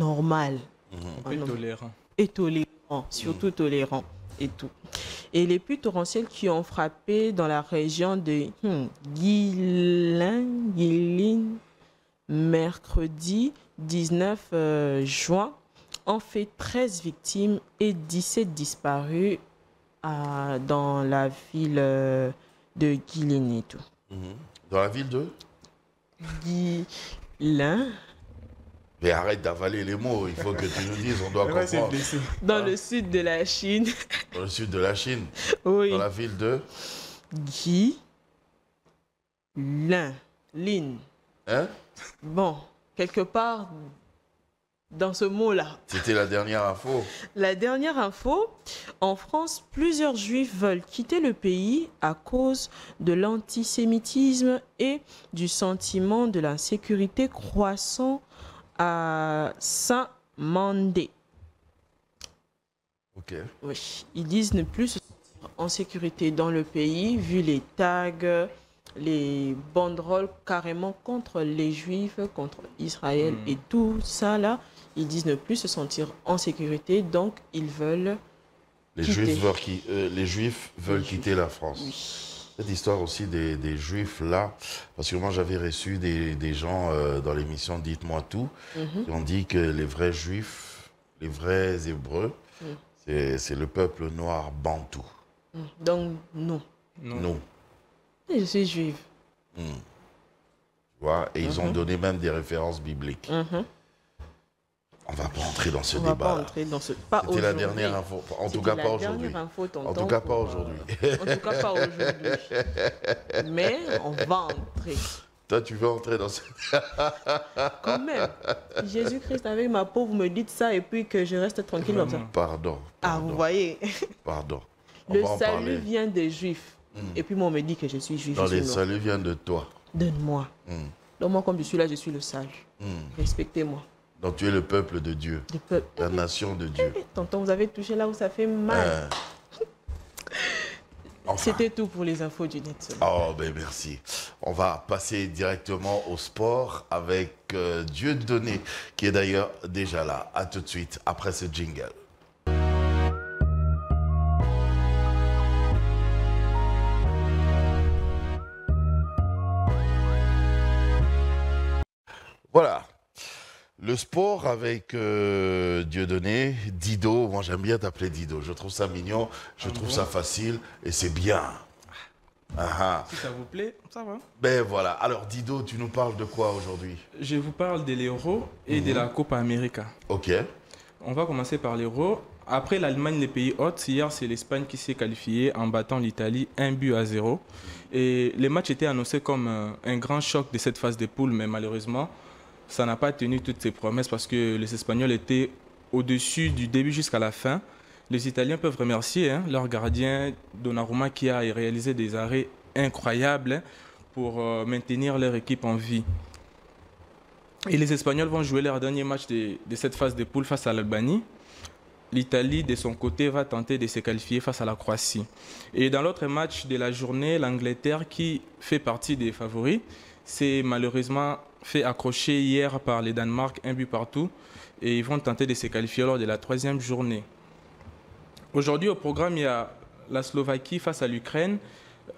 normal. On peut être tolérant. Et tolérant, surtout tolérant et tout. Et les pluies torrentielles qui ont frappé dans la région de Guilin, mercredi 19 juin, ont fait 13 victimes et 17 disparus dans la ville de Guilin et tout. Mhm. Dans la ville de... Guilin, Mais arrête d'avaler les mots. Il faut que tu nous dises. On doit Elle va se comprendre. blesser. dans le sud de la Chine. Dans le sud de la Chine. Oui. Dans la ville de... Guilin. Lin. Hein? Bon, quelque part dans ce mot-là. C'était la dernière info. La dernière info, en France, plusieurs juifs veulent quitter le pays à cause de l'antisémitisme et du sentiment de l'insécurité croissant à Saint-Mandé. Ok. Oui, ils disent ne plus se sentir en sécurité dans le pays vu les tags, les banderoles carrément contre les juifs, contre Israël et tout ça là. Ils disent ne plus se sentir en sécurité, donc ils veulent Les quitter. Juifs veulent quitter la France. Oui. Cette histoire aussi des Juifs là, parce que moi j'avais reçu des gens dans l'émission Dites-moi tout, qui ont dit que les vrais Juifs, les vrais Hébreux, c'est le peuple noir bantou. Donc non. Non. Nous. Je suis juive. Tu vois, et ils ont donné même des références bibliques. On va pas entrer dans ce On va pas débat. entrer dans ce... Pas C'était la aujourd'hui. dernière info. En tout C'était cas la pas aujourd'hui. dernière info, tonton, En tout cas pas pour, aujourd'hui. En tout cas pas aujourd'hui. Mais on va entrer. Toi tu veux entrer dans ce... Quand même. Jésus-Christ avec ma peau, vous me dites ça et puis que je reste tranquille comme ça. Pardon. Ah, vous voyez. Pardon. On Le va en salut parler. vient des juifs. Et puis moi, on me dit que je suis juif. Non, je les suis non. saluts viennent de toi. Donne-moi. Donc moi, comme je suis là, je suis le salut. Respectez-moi. Donc tu es le peuple de Dieu, Le peuple. la nation de Dieu. Tonton, vous avez touché là où ça fait mal. Enfin. C'était tout pour les infos du net. Oh, ben merci. On va passer directement au sport avec Dieudonné, qui est d'ailleurs déjà là. À tout de suite, après ce jingle. Voilà. Le sport avec Dieudonné, Dido. Moi, j'aime bien t'appeler Dido. Je trouve ça mignon, je trouve ça facile et c'est bien. Ah, Si ça vous plaît, ça va. ben voilà. Alors, Dido, tu nous parles de quoi aujourd'hui? Je vous parle de l'Euro et de la Copa América. Ok. On va commencer par l'Euro. Après l'Allemagne, les pays hôtes, hier, c'est l'Espagne qui s'est qualifiée en battant l'Italie 1-0. Et les matchs étaient annoncés comme un grand choc de cette phase de poule, mais malheureusement, ça n'a pas tenu toutes ses promesses parce que les Espagnols étaient au-dessus du début jusqu'à la fin. Les Italiens peuvent remercier leur gardien Donnarumma qui a réalisé des arrêts incroyables pour maintenir leur équipe en vie. Et les Espagnols vont jouer leur dernier match de cette phase de poule face à l'Albanie. L'Italie, de son côté, va tenter de se qualifier face à la Croatie. Et dans l'autre match de la journée, l'Angleterre, qui fait partie des favoris, s'est malheureusement fait accrocher hier par les Danemark, 1 partout. Et ils vont tenter de se qualifier lors de la 3e journée. Aujourd'hui, au programme, il y a la Slovaquie face à l'Ukraine.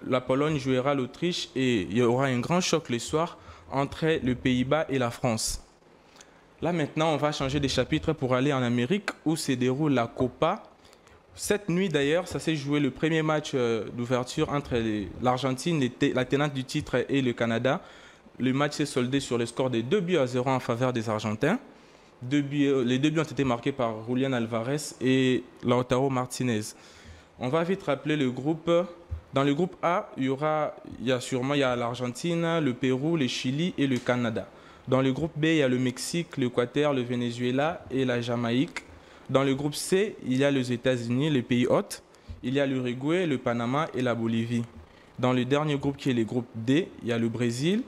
La Pologne jouera l'Autriche et il y aura un grand choc le soir entre le Pays-Bas et la France. Là, maintenant, on va changer de chapitre pour aller en Amérique où se déroule la Copa. Cette nuit, d'ailleurs, ça s'est joué le premier match d'ouverture entre l'Argentine, la tenante du titre, et le Canada. Le match s'est soldé sur le score de 2-0 en faveur des Argentins. Les 2 buts ont été marqués par Julián Alvarez et Lautaro Martinez. On va vite rappeler le groupe. Dans le groupe A, il y a l'Argentine, le Pérou, le Chili et le Canada. Dans le groupe B, il y a le Mexique, l'Équateur, le Venezuela et la Jamaïque. Dans le groupe C, il y a les États-Unis, les pays hôtes. Il y a l'Uruguay, le Panama et la Bolivie. Dans le dernier groupe qui est le groupe D, il y a le Brésil,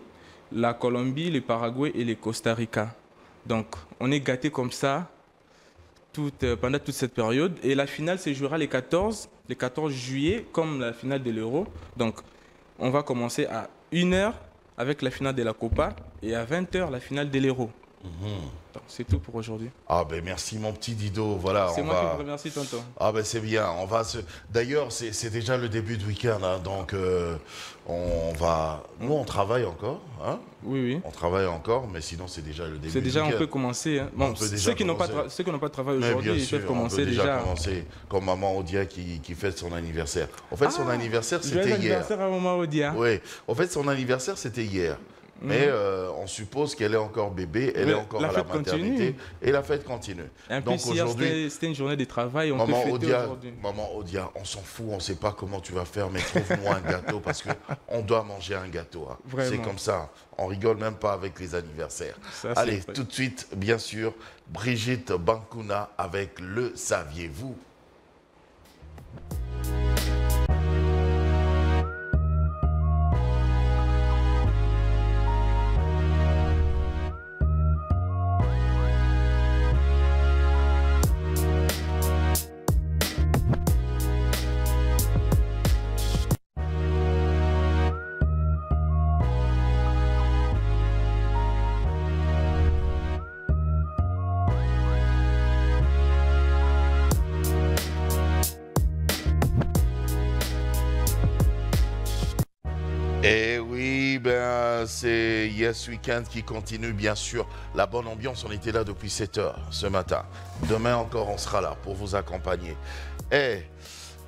la Colombie, le Paraguay et le Costa Rica. Donc, on est gâtés comme ça. pendant toute cette période. Et la finale se jouera les 14 juillet, comme la finale de l'Euro. Donc, on va commencer à 1h avec la finale de la Copa et à 20h la finale de l'Euro. C'est tout pour aujourd'hui. Ah ben merci mon petit Dido, voilà. C'est moi qui vous remercie, tonton. Ah ben c'est bien, on va se... D'ailleurs c'est déjà le début de week-end, hein, donc on va... Nous on travaille encore, hein? Oui. On travaille encore, mais sinon c'est déjà le début. C'est déjà, du week-end. On peut commencer. Hein. Bon, ceux qui n'ont pas de travail aujourd'hui, ils peuvent commencer déjà. Commencer, comme Maman Odia qui fête son anniversaire. En fait son anniversaire c'était hier. Anniversaire à Maman Odia. Oui, en fait son anniversaire c'était hier. Mais on suppose qu'elle est encore bébé, elle est encore à la maternité et la fête continue. Donc aujourd'hui, c'était une journée de travail, on peut fêter aujourd'hui. Maman Odia, on s'en fout, on ne sait pas comment tu vas faire, mais trouve-moi un gâteau parce qu'on doit manger un gâteau. Hein. C'est comme ça, on rigole même pas avec les anniversaires. Ça, allez, tout de suite, bien sûr, Brigitte Bankuna avec Le Saviez-vous? Et oui, c'est Yes Weekend qui continue, bien sûr. La bonne ambiance, on était là depuis 7 heures ce matin. Demain encore, on sera là pour vous accompagner. Et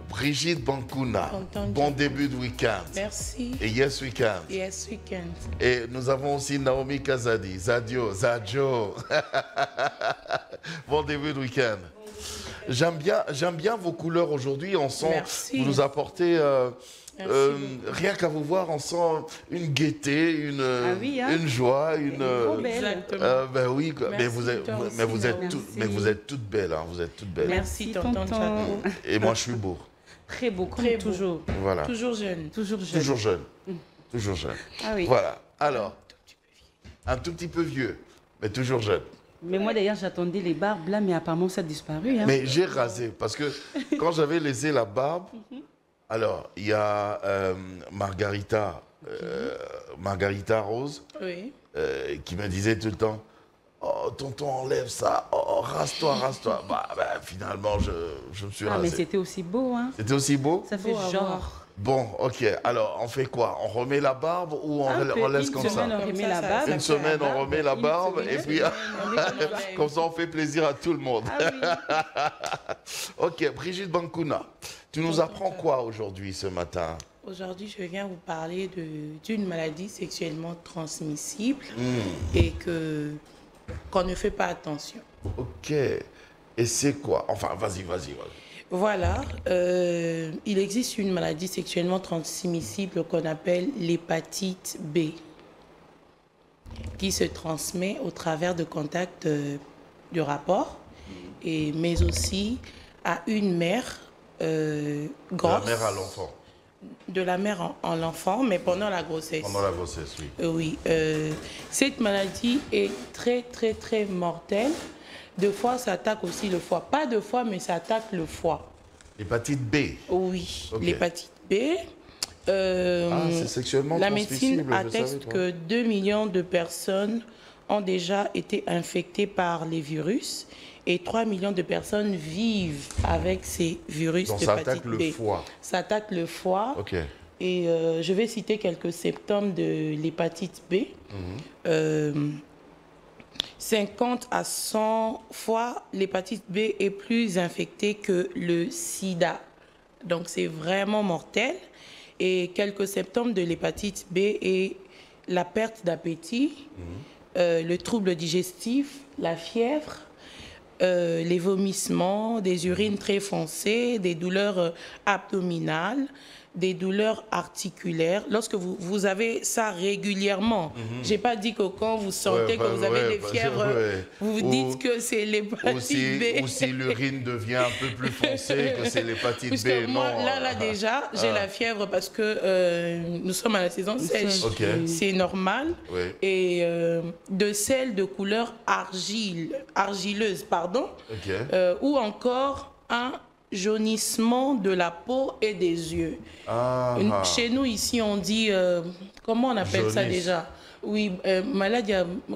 Brigitte Bankuna, bon début de week-end. Merci. Et Yes Weekend. Yes Weekend. Et nous avons aussi Naomi Kazadi, Zadjo. Bon début de week-end. J'aime bien vos couleurs aujourd'hui. On sent, merci. Vous nous apportez... rien qu'à vous voir, on sent une gaieté, une joie, ben oui, mais vous êtes toutes belles, hein, vous êtes toutes belles. Merci tonton Chaco. Et moi je suis beau. Très beau, comme toujours. Voilà. Toujours jeune. Toujours jeune. Toujours jeune. Toujours jeune. Ah oui. Voilà. Alors, un tout petit peu vieux, mais toujours jeune. Mais moi d'ailleurs j'attendais les barbes là, mais apparemment ça a disparu. Hein. Mais j'ai rasé parce que quand j'avais laissé la barbe. Alors, il y a Margarita Rose, oui. Qui me disait tout le temps, « Oh, tonton, enlève ça, oh, rase-toi. » Finalement, je me suis rasé. Ah, mais c'était aussi beau, hein. C'était aussi beau? Ça fait genre. Bon, ok. Alors, on fait quoi? On remet la barbe ou on laisse comme ça? Une semaine, on remet la barbe. Une semaine, on remet la barbe. Et puis, comme ça, on fait plaisir à tout le monde. Ah, oui. Ok, Brigitte Bankuna, tu nous apprends quoi aujourd'hui, ce matin? Aujourd'hui, je viens vous parler d'une maladie sexuellement transmissible et qu'on ne fait pas attention. Ok. Et c'est quoi? Enfin, vas-y. Voilà. Il existe une maladie sexuellement transmissible qu'on appelle l'hépatite B, qui se transmet au travers de contacts de rapport, mais aussi à une mère grosse. De la mère à l'enfant. De la mère en l'enfant, mais pendant la grossesse. Pendant la grossesse, oui. Oui. Cette maladie est très, très, très mortelle. Deux fois, ça attaque aussi le foie. Pas deux fois, mais ça attaque le foie. L'hépatite B. Oui, okay. L'hépatite B. C'est sexuellement la transmissible. médecine atteste que 2 millions de personnes ont déjà été infectées par les virus et 3 millions de personnes vivent avec ces virus d'hépatite B. Ça attaque le foie. Ça attaque le foie. Ok. Et je vais citer quelques symptômes de l'hépatite B. 50 à 100 fois, l'hépatite B est plus infectée que le sida. Donc, c'est vraiment mortel. Et quelques symptômes de l'hépatite B est la perte d'appétit, le trouble digestif, la fièvre, les vomissements, des urines très foncées, des douleurs abdominales, des douleurs articulaires, lorsque vous avez ça régulièrement, j'ai pas dit que quand vous sentez que vous avez des fièvres, vous vous dites que c'est l'hépatite B. Ou si l'urine devient un peu plus foncée, que c'est l'hépatite B. Moi, non, là déjà, j'ai la fièvre parce que nous sommes à la saison sèche. C'est normal. Oui. Et de sel de couleur argileuse, ou encore un jaunissement de la peau et des yeux. Chez nous, ici, on dit... comment on appelle ça déjà? Oui, maladie...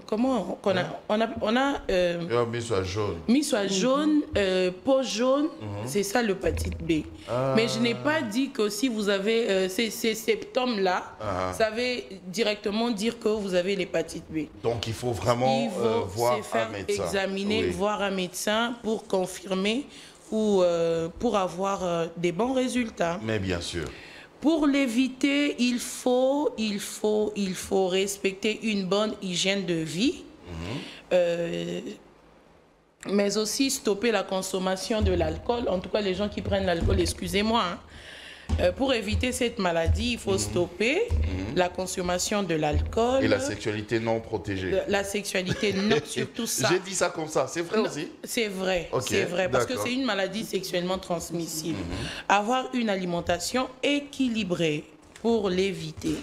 Comment on a mis soit jaune. Mis soit jaune, peau jaune, c'est ça l'hépatite B. Mais je n'ai pas dit que si vous avez ces symptômes-là, ça veut directement dire que vous avez l'hépatite B. Donc il faut vraiment voir un médecin. Examiner, voir un médecin pour confirmer ou pour avoir des bons résultats. Mais bien sûr. Pour l'éviter, il faut respecter une bonne hygiène de vie, mais aussi stopper la consommation de l'alcool. En tout cas, les gens qui prennent l'alcool, excusez-moi. Pour éviter cette maladie, il faut stopper la consommation de l'alcool. Et la sexualité non protégée. La sexualité non, surtout ça. J'ai dit ça comme ça, c'est vrai aussi? C'est vrai, c'est vrai, parce que c'est une maladie sexuellement transmissible. Avoir une alimentation équilibrée pour l'éviter.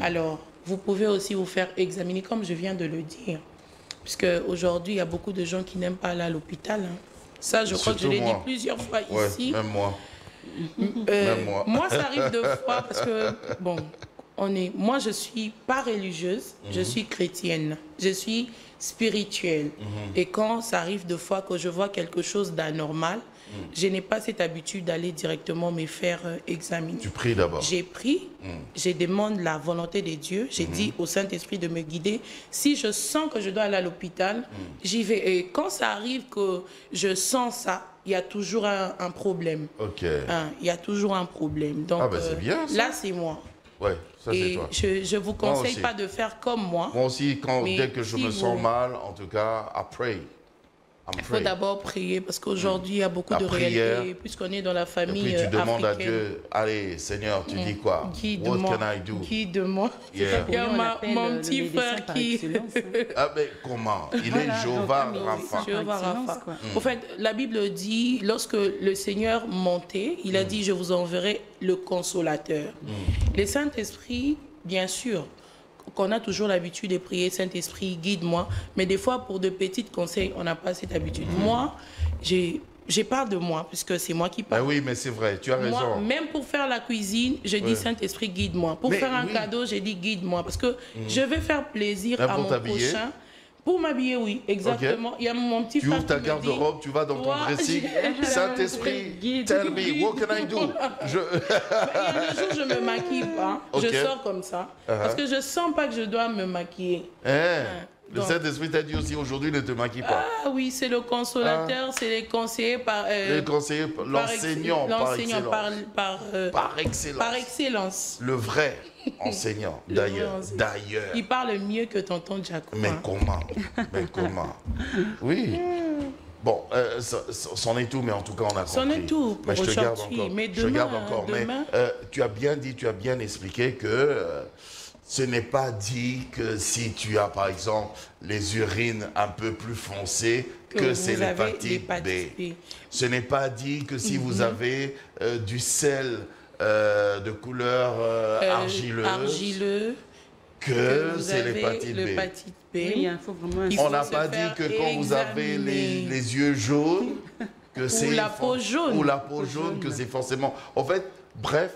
Alors, vous pouvez aussi vous faire examiner, comme je viens de le dire. Puisque aujourd'hui, il y a beaucoup de gens qui n'aiment pas aller à l'hôpital. Ça, je crois que je l'ai dit plusieurs fois ici. Même moi. Moi, ça arrive deux fois parce que, bon, moi, je ne suis pas religieuse, je suis chrétienne, je suis spirituelle. Et quand ça arrive deux fois que je vois quelque chose d'anormal, je n'ai pas cette habitude d'aller directement me faire examiner. Tu pries d'abord? J'ai prié, je demande la volonté de Dieu, j'ai dit au Saint-Esprit de me guider. Si je sens que je dois aller à l'hôpital, j'y vais. Et quand ça arrive que je sens ça, il y a toujours un problème. Il y a toujours un problème. Donc, c'est bien, ça. Là, c'est moi. Ouais, ça c'est toi. Je ne vous conseille pas de faire comme moi. Moi aussi, dès que je me sens mal, en tout cas, I pray. Il faut d'abord prier parce qu'aujourd'hui, il y a beaucoup de réalités, puisqu'on est dans la famille africaine. Et puis tu demandes africaine. à Dieu, allez, Seigneur, tu dis quoi? What can I do? Guide-moi. Il y a mon petit frère qui... Ah, mais comment? Il est Jéhovah Rapha. Jéhovah Rapha. En fait, la Bible dit, lorsque le Seigneur montait, il a dit, je vous enverrai le consolateur. Le Saint-Esprit, bien sûr, qu'on a toujours l'habitude de prier, Saint-Esprit, guide-moi. Mais des fois, pour de petits conseils, on n'a pas cette habitude. Moi, je parle de moi, puisque c'est moi qui parle. Oui, mais c'est vrai, tu as raison. Moi, même pour faire la cuisine, je dis Saint-Esprit, guide-moi. Pour faire un cadeau, je dis guide-moi. Parce que je vais faire plaisir à mon prochain. Pour m'habiller, oui, exactement. Il y a mon petit frère. Tu ouvres ta garde-robe, tu vas dans ton dressing. Saint-Esprit, tell me, what can I do? Il y a des jours, je ne me maquille pas. Je sors comme ça. Parce que je ne sens pas que je dois me maquiller. Le Saint-Esprit t'a dit aussi aujourd'hui ne te maquille pas. Ah oui, c'est le consolateur, c'est les conseillers par... l'enseignant par excellence. Par excellence. Le vrai enseignant, d'ailleurs. Il parle mieux que tonton Jacob. Mais comment? Oui. Bon, c'en est tout, mais en tout cas, on a compris. C'en est tout pour aujourd'hui. Mais demain, tu as bien dit, tu as bien expliqué que... ce n'est pas dit que si tu as, par exemple, les urines un peu plus foncées, que c'est l'hépatite B. Ce n'est pas dit que si vous avez du sel de couleur argileux, que c'est l'hépatite B. Oui, faut vraiment... On n'a pas dit que quand vous avez les yeux jaunes, que c'est... Ou la peau jaune. Ou la peau jaune, que c'est forcément... En fait, bref...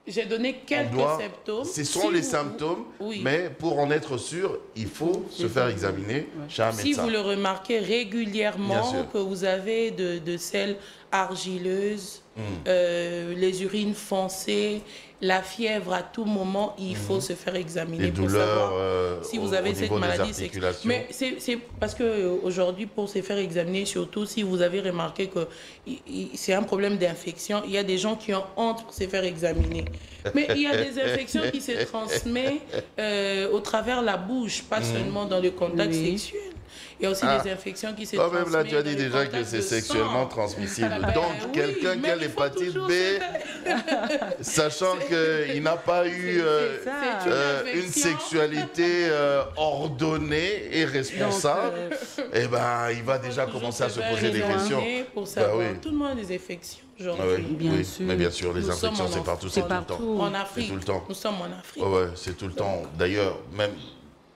J'ai donné quelques symptômes. Ce sont les symptômes, mais pour en être sûr, il faut se faire examiner chez un médecin. Si vous le remarquez régulièrement, que vous avez de sel argileuse, les urines foncées, la fièvre à tout moment, il faut se faire examiner pour savoir si vous avez cette maladie. Mais c'est parce qu'aujourd'hui, pour se faire examiner, surtout si vous avez remarqué que c'est un problème d'infection, il y a des gens qui ont honte pour se faire examiner. Mais il y a des infections qui se transmettent au travers de la bouche, pas seulement dans le contact sexuel. Il y a aussi des infections qui se Quand transmettent. même, là, tu as dit dans les déjà que contacts c'est de sexuellement sang. transmissible. Ben Donc, oui, quelqu'un qui mais a il faut l'hépatite toujours B, se sachant qu'il n'a pas eu C'est ça. une sexualité ordonnée et responsable, eh ben, il va déjà commencer à se poser des questions. Pour savoir. oui. Tout le monde a des infections Ah aujourd'hui. oui, Bien oui. sûr. Mais bien sûr, les Nous infections, sommes en c'est partout, France. c'est C'est tout le temps. partout. En Afrique. tout le temps. Nous sommes en Afrique. Ouais, ouais, c'est tout le temps. D'ailleurs, même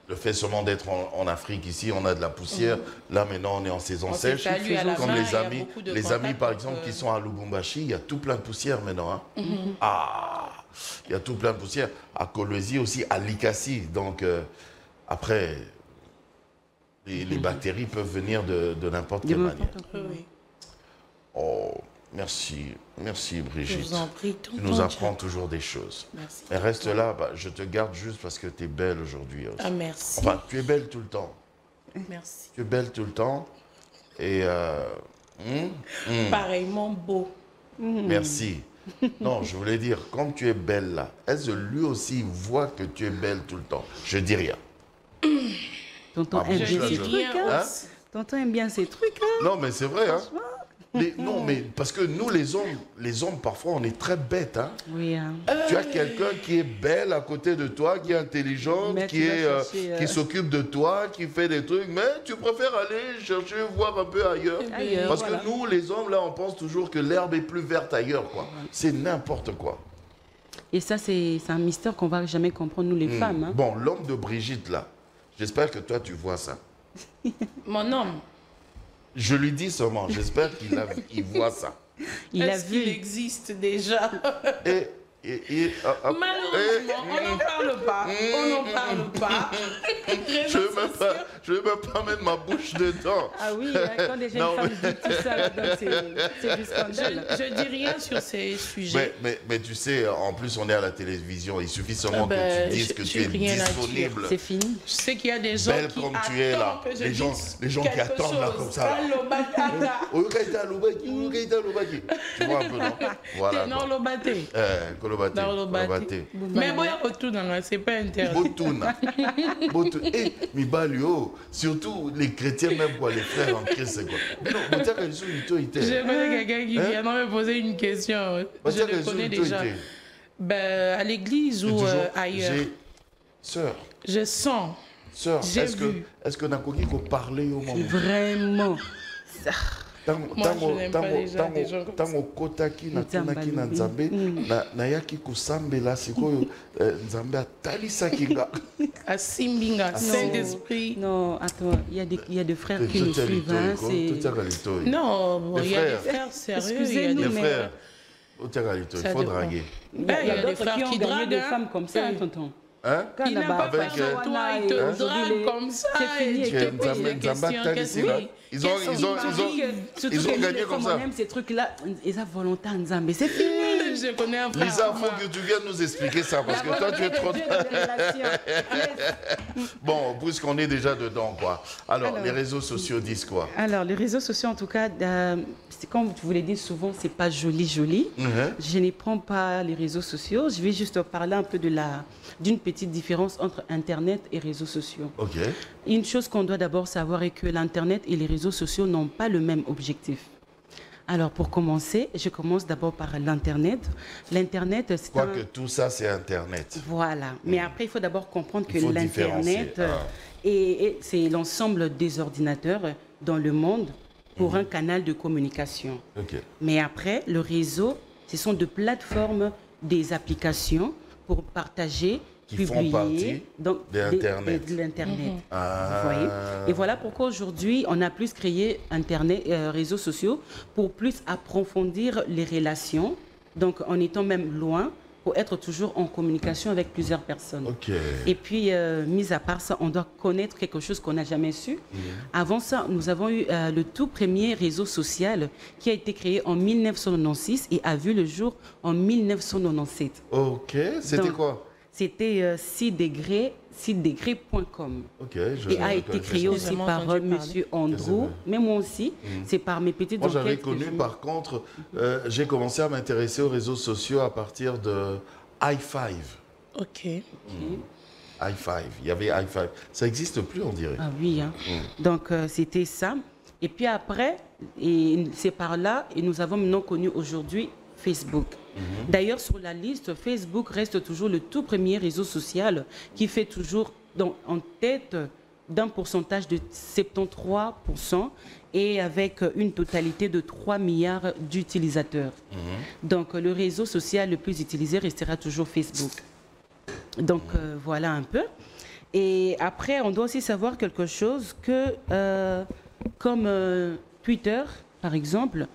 le fait seulement d'être en Afrique ici, on a de la poussière. Là, maintenant, on est en saison On s'est sèche. salué à la Comme main, les il y a amis, beaucoup de les amis contacts, par donc, exemple, qui sont à Lubumbashi, il y a tout plein de poussière maintenant. Hein. Ah, il y a tout plein de poussière. À Kolwezi aussi, à Likasi. Donc, après, les bactéries peuvent venir de n'importe quelle manière. Oui. Oh, merci. Merci, Je Brigitte. vous en prie. Tu nous apprends toujours des choses. Merci. Mais reste là, bah, je te garde juste parce que tu es belle aujourd'hui. Ah, merci. Enfin, tu es belle tout le temps. Merci. Tu es belle tout le temps. Et Pareillement beau. merci. Non, je voulais dire, comme tu es belle là, est-ce que lui aussi voit que tu es belle tout le temps? Je dis rien. Tonton Ah, aime je bien dis ces rien. trucs. Hein? Tonton aime bien ces trucs. Hein? Non, mais c'est vrai. Hein? Non, mais parce que nous, les hommes, parfois, on est très bêtes. Hein? Oui. Hein. Tu as quelqu'un qui est belle à côté de toi, qui est intelligente, Mais qui tu vas est chercher, qui s'occupe de toi, qui fait des trucs, mais tu préfères aller chercher, voir un peu ailleurs. Ailleurs, Parce voilà. que nous, les hommes, là, on pense toujours que l'herbe est plus verte ailleurs, quoi. C'est n'importe quoi. Et ça, c'est un mystère qu'on va jamais comprendre, nous les femmes. Hein. Bon, l'homme de Brigitte, là, j'espère que toi, tu vois ça. Mon homme. Je lui dis seulement, j'espère qu'il voit ça. Il a Est-ce qu'il vu. existe déjà? Et Malheureusement, on n'en parle pas. On n'en parle pas. je ne veux même pas mettre ma bouche dedans. Ah oui, hein, quand des jeunes Non, femmes disent tout ça, là, donc c'est du scandale. Je dis rien sur ces sujets. Mais tu sais, en plus, on est à la télévision. Il suffit seulement Ben, que tu dises que tu j'ai es rien à dire. disponible. C'est fini. Je sais qu'il y a des gens Belle qui comme attendent tu es, là. que je Les gens- dise les gens qui quelque attendent, là, chose. comme ça, là. Allo Bakata. Oyukaita Lubaki, Oyukaita Lubaki. Tu vois un peu, non? Voilà. T'es non quoi. Lobate. Kolobate. Dans Lobate. Kolobate. Mais bon, retour dans le c'est pas interdit. Botuna. Et Mibali, oh, surtout les chrétiens, même quoi, les frères en Christ, c'est quoi. Mais non, mais t'as qu'à dire, Je connais quelqu'un qui vient me poser une question. Je le connais déjà. Ben, à l'église ou ailleurs. Sœur, Je sens. J'ai vu. est-ce que Nakoki ko parler au moment? Vraiment. Moi, je n'aime pas déjà des gens comme ça. Tango kotaki na tunaki na nzambe nayaki kosambela sikoyo nzambe atalisaki nga. À Simbinga, Saint-Esprit. Non, attends, il y a des frères qui nous suivent. Hein, c'est... Non, bon, il y a des frères sérieux. Il y a Excusez-nous, des Les mais- frères, il Ça faut dépend. draguer. Ben, Il y a des d'autres frères qui ont qui gagné draguent. des hein. femmes comme ça, Oui. tonton. Hein? Quand Il n'a là-bas, pas avec, fait toi, Johanna il te et drague aujourd'hui, comme ça. c'est fini. et Et tu te que- poses des questions. Qu'est-ce que oui. Ils ont gagné comme ça. On aime ces trucs-là, ils ont volonté en Zambie. C'est fini. Je connais un frère. Lisa, il faut que tu viennes nous expliquer ça parce que toi, tu es trop... Bon, puisqu'on est déjà dedans, quoi. Alors, les réseaux sociaux disent quoi? Alors, les réseaux sociaux, en tout cas, c'est comme je vous l'ai dit souvent, c'est pas joli. Je ne prends pas les réseaux sociaux. Je vais juste parler un peu d'une petite différence entre Internet et réseaux sociaux. Ok. Une chose qu'on doit d'abord savoir est que l'Internet et les réseaux sociaux n'ont pas le même objectif. Alors, pour commencer, je commence d'abord par l'Internet. L'Internet, c'est Quoique tout ça, c'est Internet. Voilà. Mais après, il faut d'abord comprendre que Il faut l'Internet, différencier. c'est l'ensemble des ordinateurs dans le monde pour un canal de communication. Ok. Mais après, le réseau, ce sont de plateformes, des applications pour partager, Qui font publier partie d'Internet. de l'Internet. Ah. Vous voyez? Et voilà pourquoi aujourd'hui, on a plus créé Internet, réseaux sociaux pour plus approfondir les relations, donc en étant même loin, pour être toujours en communication avec plusieurs personnes. Ok. Et puis, mis à part ça, on doit connaître quelque chose qu'on n'a jamais su. Avant ça, nous avons eu le tout premier réseau social qui a été créé en 1996 et a vu le jour en 1997. Ok, c'était Donc, quoi? C'était 6degrés.com. Ok, Et a été créé aussi jamais par entendu monsieur Andrew, mais moi aussi, c'est par mes petites Moi, enquêtes. j'avais que connu, je- par contre, j'ai commencé à m'intéresser aux réseaux sociaux à partir de i5. Ok. High Five. Il y avait High Five. Ça n'existe plus, on dirait. Ah oui, hein. Donc c'était ça. Et puis après, c'est par là, et nous avons maintenant connu aujourd'hui Facebook. D'ailleurs, sur la liste, Facebook reste toujours le tout premier réseau social qui fait toujours en tête d'un pourcentage de 73% et avec une totalité de 3 milliards d'utilisateurs. Donc le réseau social le plus utilisé restera toujours Facebook. Donc voilà un peu. Et après, on doit aussi savoir quelque chose que, comme Twitter, par exemple,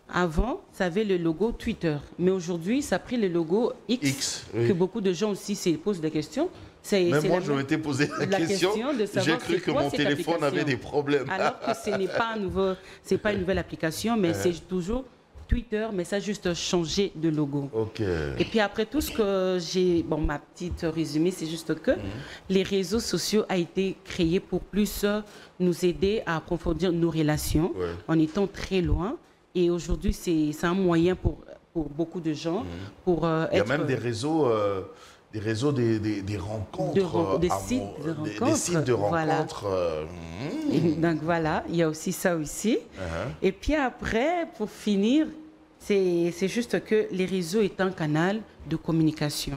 avant, ça avait le logo Twitter. Mais aujourd'hui, ça a pris le logo X, oui. que beaucoup de gens aussi se posent des questions. Même moi, je m'étais posé la question. J'ai cru que mon téléphone avait des problèmes. Alors que ce n'est pas une nouvelle application, mais c'est toujours Twitter, mais ça a juste changé de logo. Et puis après tout ce que j'ai, ma petite résumé, c'est juste que les réseaux sociaux ont été créés pour plus nous aider à approfondir nos relations en étant très loin. Et aujourd'hui, c'est un moyen pour beaucoup de gens. Il y a même des réseaux, des rencontres. Des sites de rencontres. Donc voilà, il y a aussi ça aussi. Et puis après, pour finir, c'est juste que les réseaux est un canal de communication.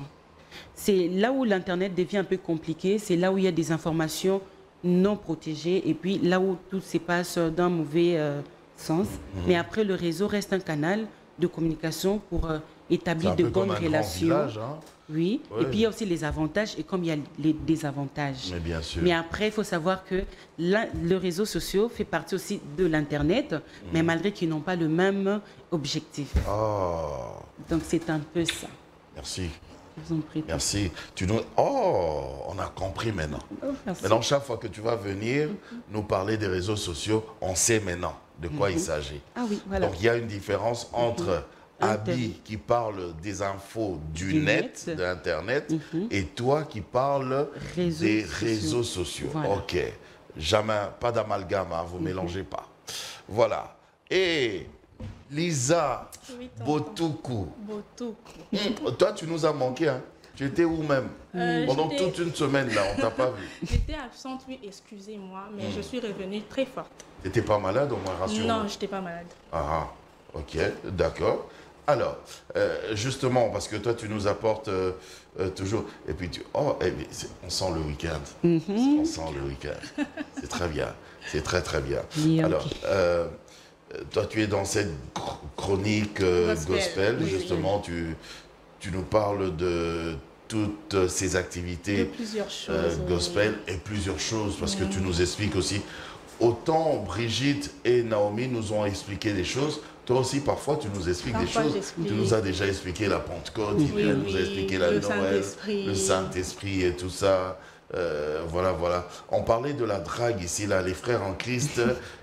C'est là où l'Internet devient un peu compliqué, c'est là où il y a des informations non protégées et puis là où tout se passe d'un mauvais sens. Mais après, le réseau reste un canal de communication pour établir de bonnes relations. Village, hein. Oui, et puis il y a aussi les avantages et comme il y a les désavantages. Mais bien sûr. Mais après, il faut savoir que le réseau social fait partie aussi de l'Internet, mais malgré qu'ils n'ont pas le même objectif. Donc c'est un peu ça. Merci. Je vous en prie. Merci. On a compris maintenant. Maintenant, chaque fois que tu vas venir nous parler des réseaux sociaux, on sait maintenant de quoi il s'agit. Ah oui, voilà. Donc il y a une différence entre Abi qui parle des infos du net, de Internet, et toi qui parles des réseaux sociaux. Voilà. Ok. Jamais, pas d'amalgame, hein, vous ne mélangez pas. Voilà. Et Lisa Botuku. Toi, tu nous as manqué, hein? Tu étais où même? Pendant toute une semaine, là, on ne t'a pas vu. J'étais absente, oui, excusez-moi, mais je suis revenue très forte. Tu n'étais pas malade, au moins, rassure-moi. Non, je n'étais pas malade. Ah, ok, d'accord. Alors, justement, parce que toi, tu nous apportes toujours... Et puis, on sent le week-end. On sent le week-end. C'est très bien. C'est très, très bien. Alors, toi, tu es dans cette chronique gospel. Justement, tu nous parles de toutes ces activités gospel et plusieurs choses, parce que tu nous expliques aussi. Autant Brigitte et Naomi nous ont expliqué des choses, toi aussi parfois tu nous expliques des choses. Tu nous as déjà expliqué la Pentecôte, il nous a expliqué la Noël, le Saint-Esprit et tout ça. Voilà. On parlait de la drague ici, là, les frères en Christ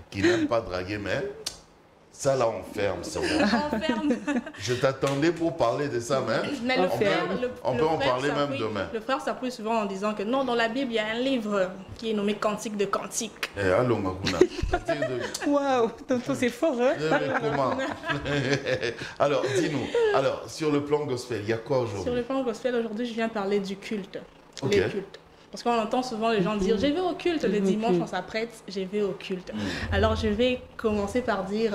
qui n'aiment pas draguer, mais ça là on ferme. Je t'attendais pour parler de ça, mais on peut en parler même demain. Le frère s'appuie souvent en disant que non, dans la Bible il y a un livre qui est nommé Cantique de Cantique. Allô Maguna. Waouh, tonton c'est fort, hein? Comment? Alors dis-nous, sur le plan gospel, il y a quoi aujourd'hui? Sur le plan gospel, aujourd'hui je viens parler du culte. Les cultes. Parce qu'on entend souvent les gens dire « je vais au culte ». Le dimanche, on s'apprête, je vais au culte. Alors, je vais commencer par dire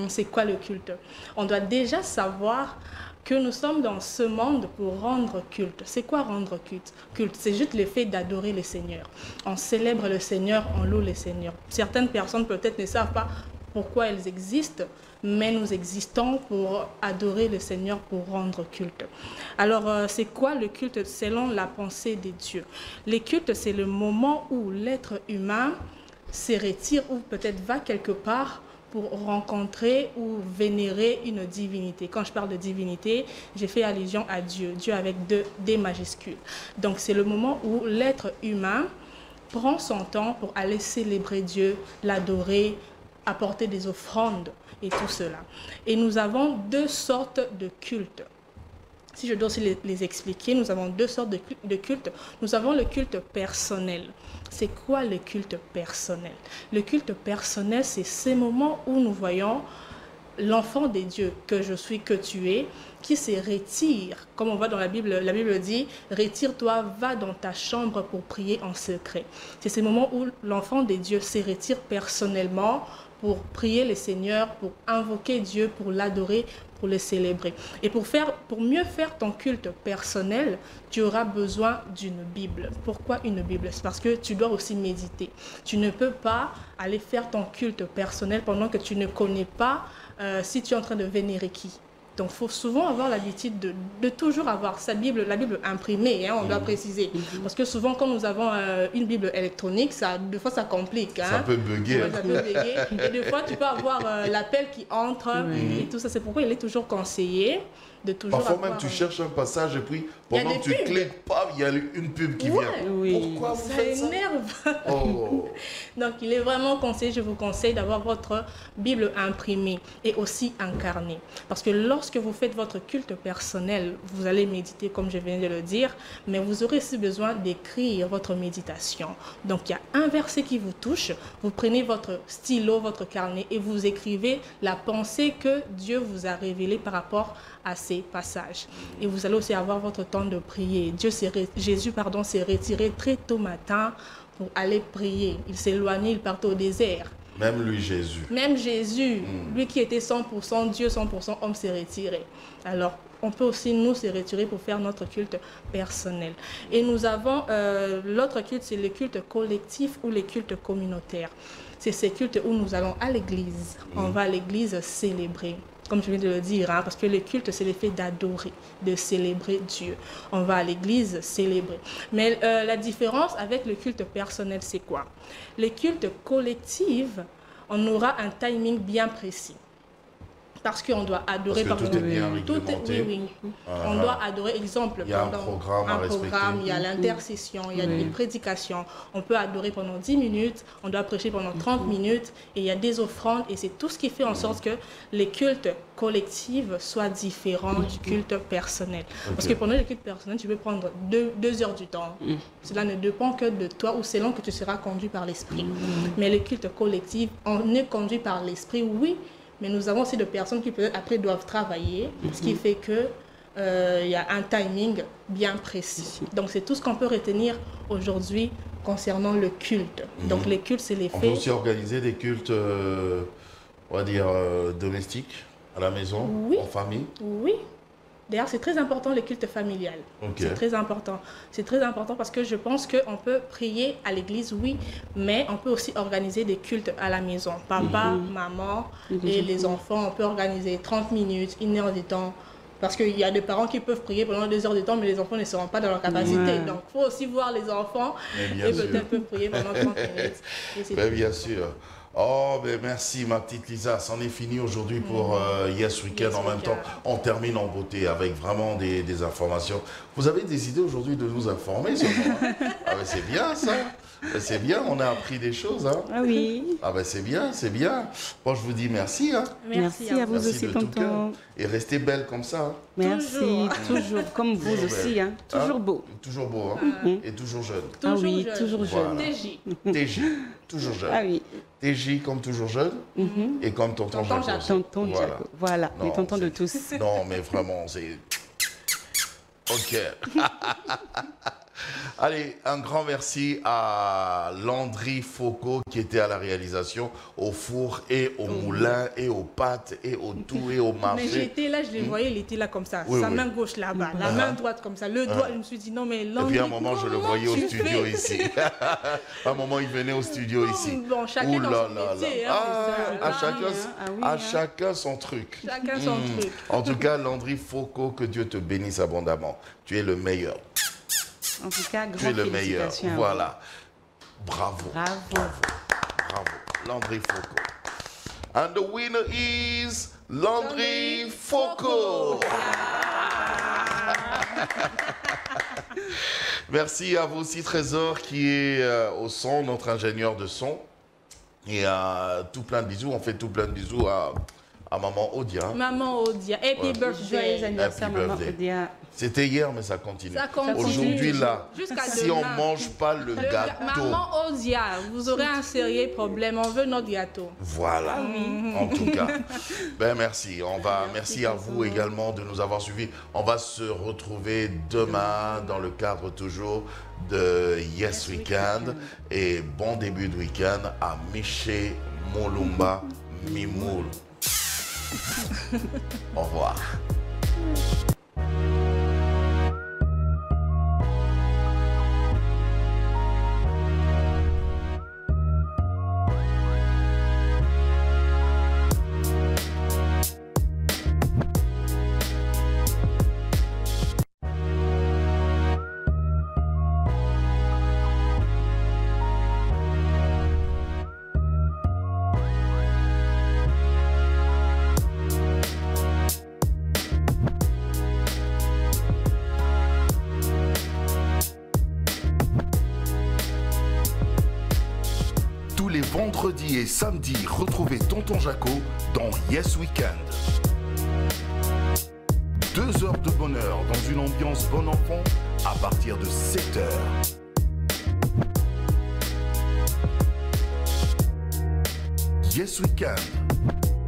c'est quoi le culte. On doit déjà savoir que nous sommes dans ce monde pour rendre culte. C'est quoi rendre culte? C'est juste le fait d'adorer le Seigneur. On célèbre le Seigneur, on loue le Seigneur. Certaines personnes peut-être ne savent pas pourquoi elles existent, mais nous existons pour adorer le Seigneur, pour rendre culte. Alors, c'est quoi le culte selon la pensée des dieux? Les cultes, c'est le moment où l'être humain se retire ou peut-être va quelque part pour rencontrer ou vénérer une divinité. Quand je parle de divinité, j'ai fait allusion à Dieu, Dieu avec D majuscule. Donc, c'est le moment où l'être humain prend son temps pour aller célébrer Dieu, l'adorer, apporter des offrandes et tout cela. Et nous avons deux sortes de cultes. Si je dois aussi les expliquer, nous avons deux sortes de cultes. Nous avons le culte personnel. C'est quoi le culte personnel? Le culte personnel, c'est ces moments où nous voyons l'enfant des dieux que je suis, que tu es, qui se retire, comme on voit dans la Bible dit, retire-toi, va dans ta chambre pour prier en secret. C'est ce moment où l'enfant des dieux se retire personnellement pour prier le Seigneur, pour invoquer Dieu, pour l'adorer, pour le célébrer. Et pour mieux faire ton culte personnel, tu auras besoin d'une Bible. Pourquoi une Bible? C'est parce que tu dois aussi méditer. Tu ne peux pas aller faire ton culte personnel pendant que tu ne connais pas si tu es en train de vénérer qui. Donc, il faut souvent avoir l'habitude de toujours avoir sa Bible, la Bible imprimée, on doit préciser. Parce que souvent, quand nous avons une Bible électronique, des fois, ça complique. Ça peut bugger. Ouais, ça peut bugger. Et des fois, tu peux avoir l'appel qui entre et tout ça. C'est pourquoi il est toujours conseillé de toujours Parfois avoir... même, tu cherches un passage et puis, pendant que tu cliques, il y a une pub qui vient. Oui. Pourquoi vous faites ça? Ça énerve. Oh. Donc, il est vraiment conseillé, je vous conseille d'avoir votre Bible imprimée et aussi incarnée. Parce que lorsque vous faites votre culte personnel, vous allez méditer, comme je viens de le dire, mais vous aurez aussi besoin d'écrire votre méditation. Donc, il y a un verset qui vous touche, vous prenez votre stylo, votre carnet et vous écrivez la pensée que Dieu vous a révélée par rapport à ces passages. Et vous allez aussi avoir votre temps de prier. Jésus s'est retiré très tôt matin pour aller prier. Il s'éloignait, il partait au désert. Même lui, Jésus. Même Jésus, lui qui était 100% Dieu, 100% homme, s'est retiré. Alors, on peut aussi nous se retirer pour faire notre culte personnel. Et nous avons l'autre culte, c'est le culte collectif ou le culte communautaire. C'est ces cultes où nous allons à l'église. On va à l'église célébrer. Comme je viens de le dire, parce que le culte, c'est l'effet d'adorer, de célébrer Dieu. On va à l'église célébrer. Mais la différence avec le culte personnel, c'est quoi? Le culte collectif, on aura un timing bien précis. Parce qu'on doit adorer parce que tout est bien réglementé. Oui. On doit adorer, exemple, il y a un programme, il y a l'intercession, il y a des prédications. On peut adorer pendant 10 minutes, on doit prêcher pendant 30 minutes, et il y a des offrandes, et c'est tout ce qui fait en sorte que les cultes collectifs soient différents du culte personnel. Parce que pendant le culte personnel, tu peux prendre 2 heures du temps. Cela ne dépend que de toi ou selon que tu seras conduit par l'esprit. Mais le culte collectif, on est conduit par l'esprit, oui, mais nous avons aussi des personnes qui peut-être après doivent travailler, ce qui fait que il y a un timing bien précis. Donc c'est tout ce qu'on peut retenir aujourd'hui concernant le culte. Donc les cultes, c'est l'effet... On peut aussi organiser des cultes, on va dire, domestiques, à la maison, en famille. Oui. D'ailleurs, c'est très important le culte familial. C'est très important. C'est très important parce que je pense qu'on peut prier à l'église, oui, mais on peut aussi organiser des cultes à la maison. Papa, maman et les enfants, on peut organiser 30 minutes, 1 heure de temps. Parce qu'il y a des parents qui peuvent prier pendant 2 heures de temps, mais les enfants ne seront pas dans leur capacité. Donc, il faut aussi voir les enfants et peut-être peuvent prier pendant 30 minutes. Bien sûr. Oh, ben merci ma petite Lisa, c'en est fini aujourd'hui pour Yes Weekend. En même temps, on termine en beauté avec vraiment des informations. Vous avez décidé aujourd'hui de nous informer seulement. Ah ben c'est bien ça. C'est bien, on a appris des choses. Hein. Ah oui. Ah ben c'est bien, c'est bien. Bon, je vous dis merci. Hein. Merci à vous aussi, tonton. Et restez belle comme ça. Hein. Merci, toujours comme vous toujours aussi. Hein. Toujours beau. Toujours beau, hein. Et toujours jeune. Ah oui, toujours jeune. TJ, toujours jeune. Ah oui. TJ comme toujours jeune et comme tonton Jaco. Tonton Jaco, voilà, les tontons de tous. Non, mais vraiment, c'est... Ok. Allez, un grand merci à Landry Foucault qui était à la réalisation, au four et au moulin et aux pâtes et au tout et au marché. Mais j'étais là, je les voyais, il était là comme ça, sa main gauche là-bas, la main droite comme ça, le doigt, je me suis dit non mais Landry... Et puis à un moment, je le voyais au studio ici. À un moment, il venait au studio ici. Bon, chacun dans son métier. À chacun son truc. Chacun son truc. En tout cas, Landry Foucault, que Dieu te bénisse abondamment. Tu es le meilleur. En tout cas, tu es le meilleur. Voilà. Bravo. Bravo. Bravo. Landry Foucault. And the winner is Landry Foucault. Merci à vous aussi, Trésor, qui est au son, notre ingénieur de son. Et tout plein de bisous. On fait tout plein de bisous à à maman Odia. Maman Odia. Happy Ouais. birthday. Joyeux anniversaire, Happy maman birthday. Odia. C'était hier, mais ça continue. Ça continue. Aujourd'hui, là, Jusqu'à si on demain. ne mange pas le gâteau, Maman Odia, vous aurez un sérieux problème. On veut notre gâteau. voilà, en tout cas. Ben, merci. Merci à vous également de nous avoir suivis. On va se retrouver demain dans le cadre toujours de Yes Weekend. Et bon début de week-end à Miché Molumba Mimoul. Au revoir. Tous les vendredis et samedis, retrouvez Tonton Jaco dans Yes Weekend. 2 heures de bonheur dans une ambiance bon enfant à partir de 7 heures. Yes Weekend,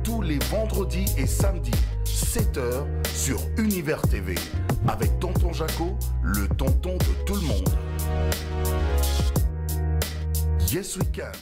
tous les vendredis et samedis, 7 heures sur Univers TV, avec Tonton Jaco, le tonton de tout le monde. Yes Weekend.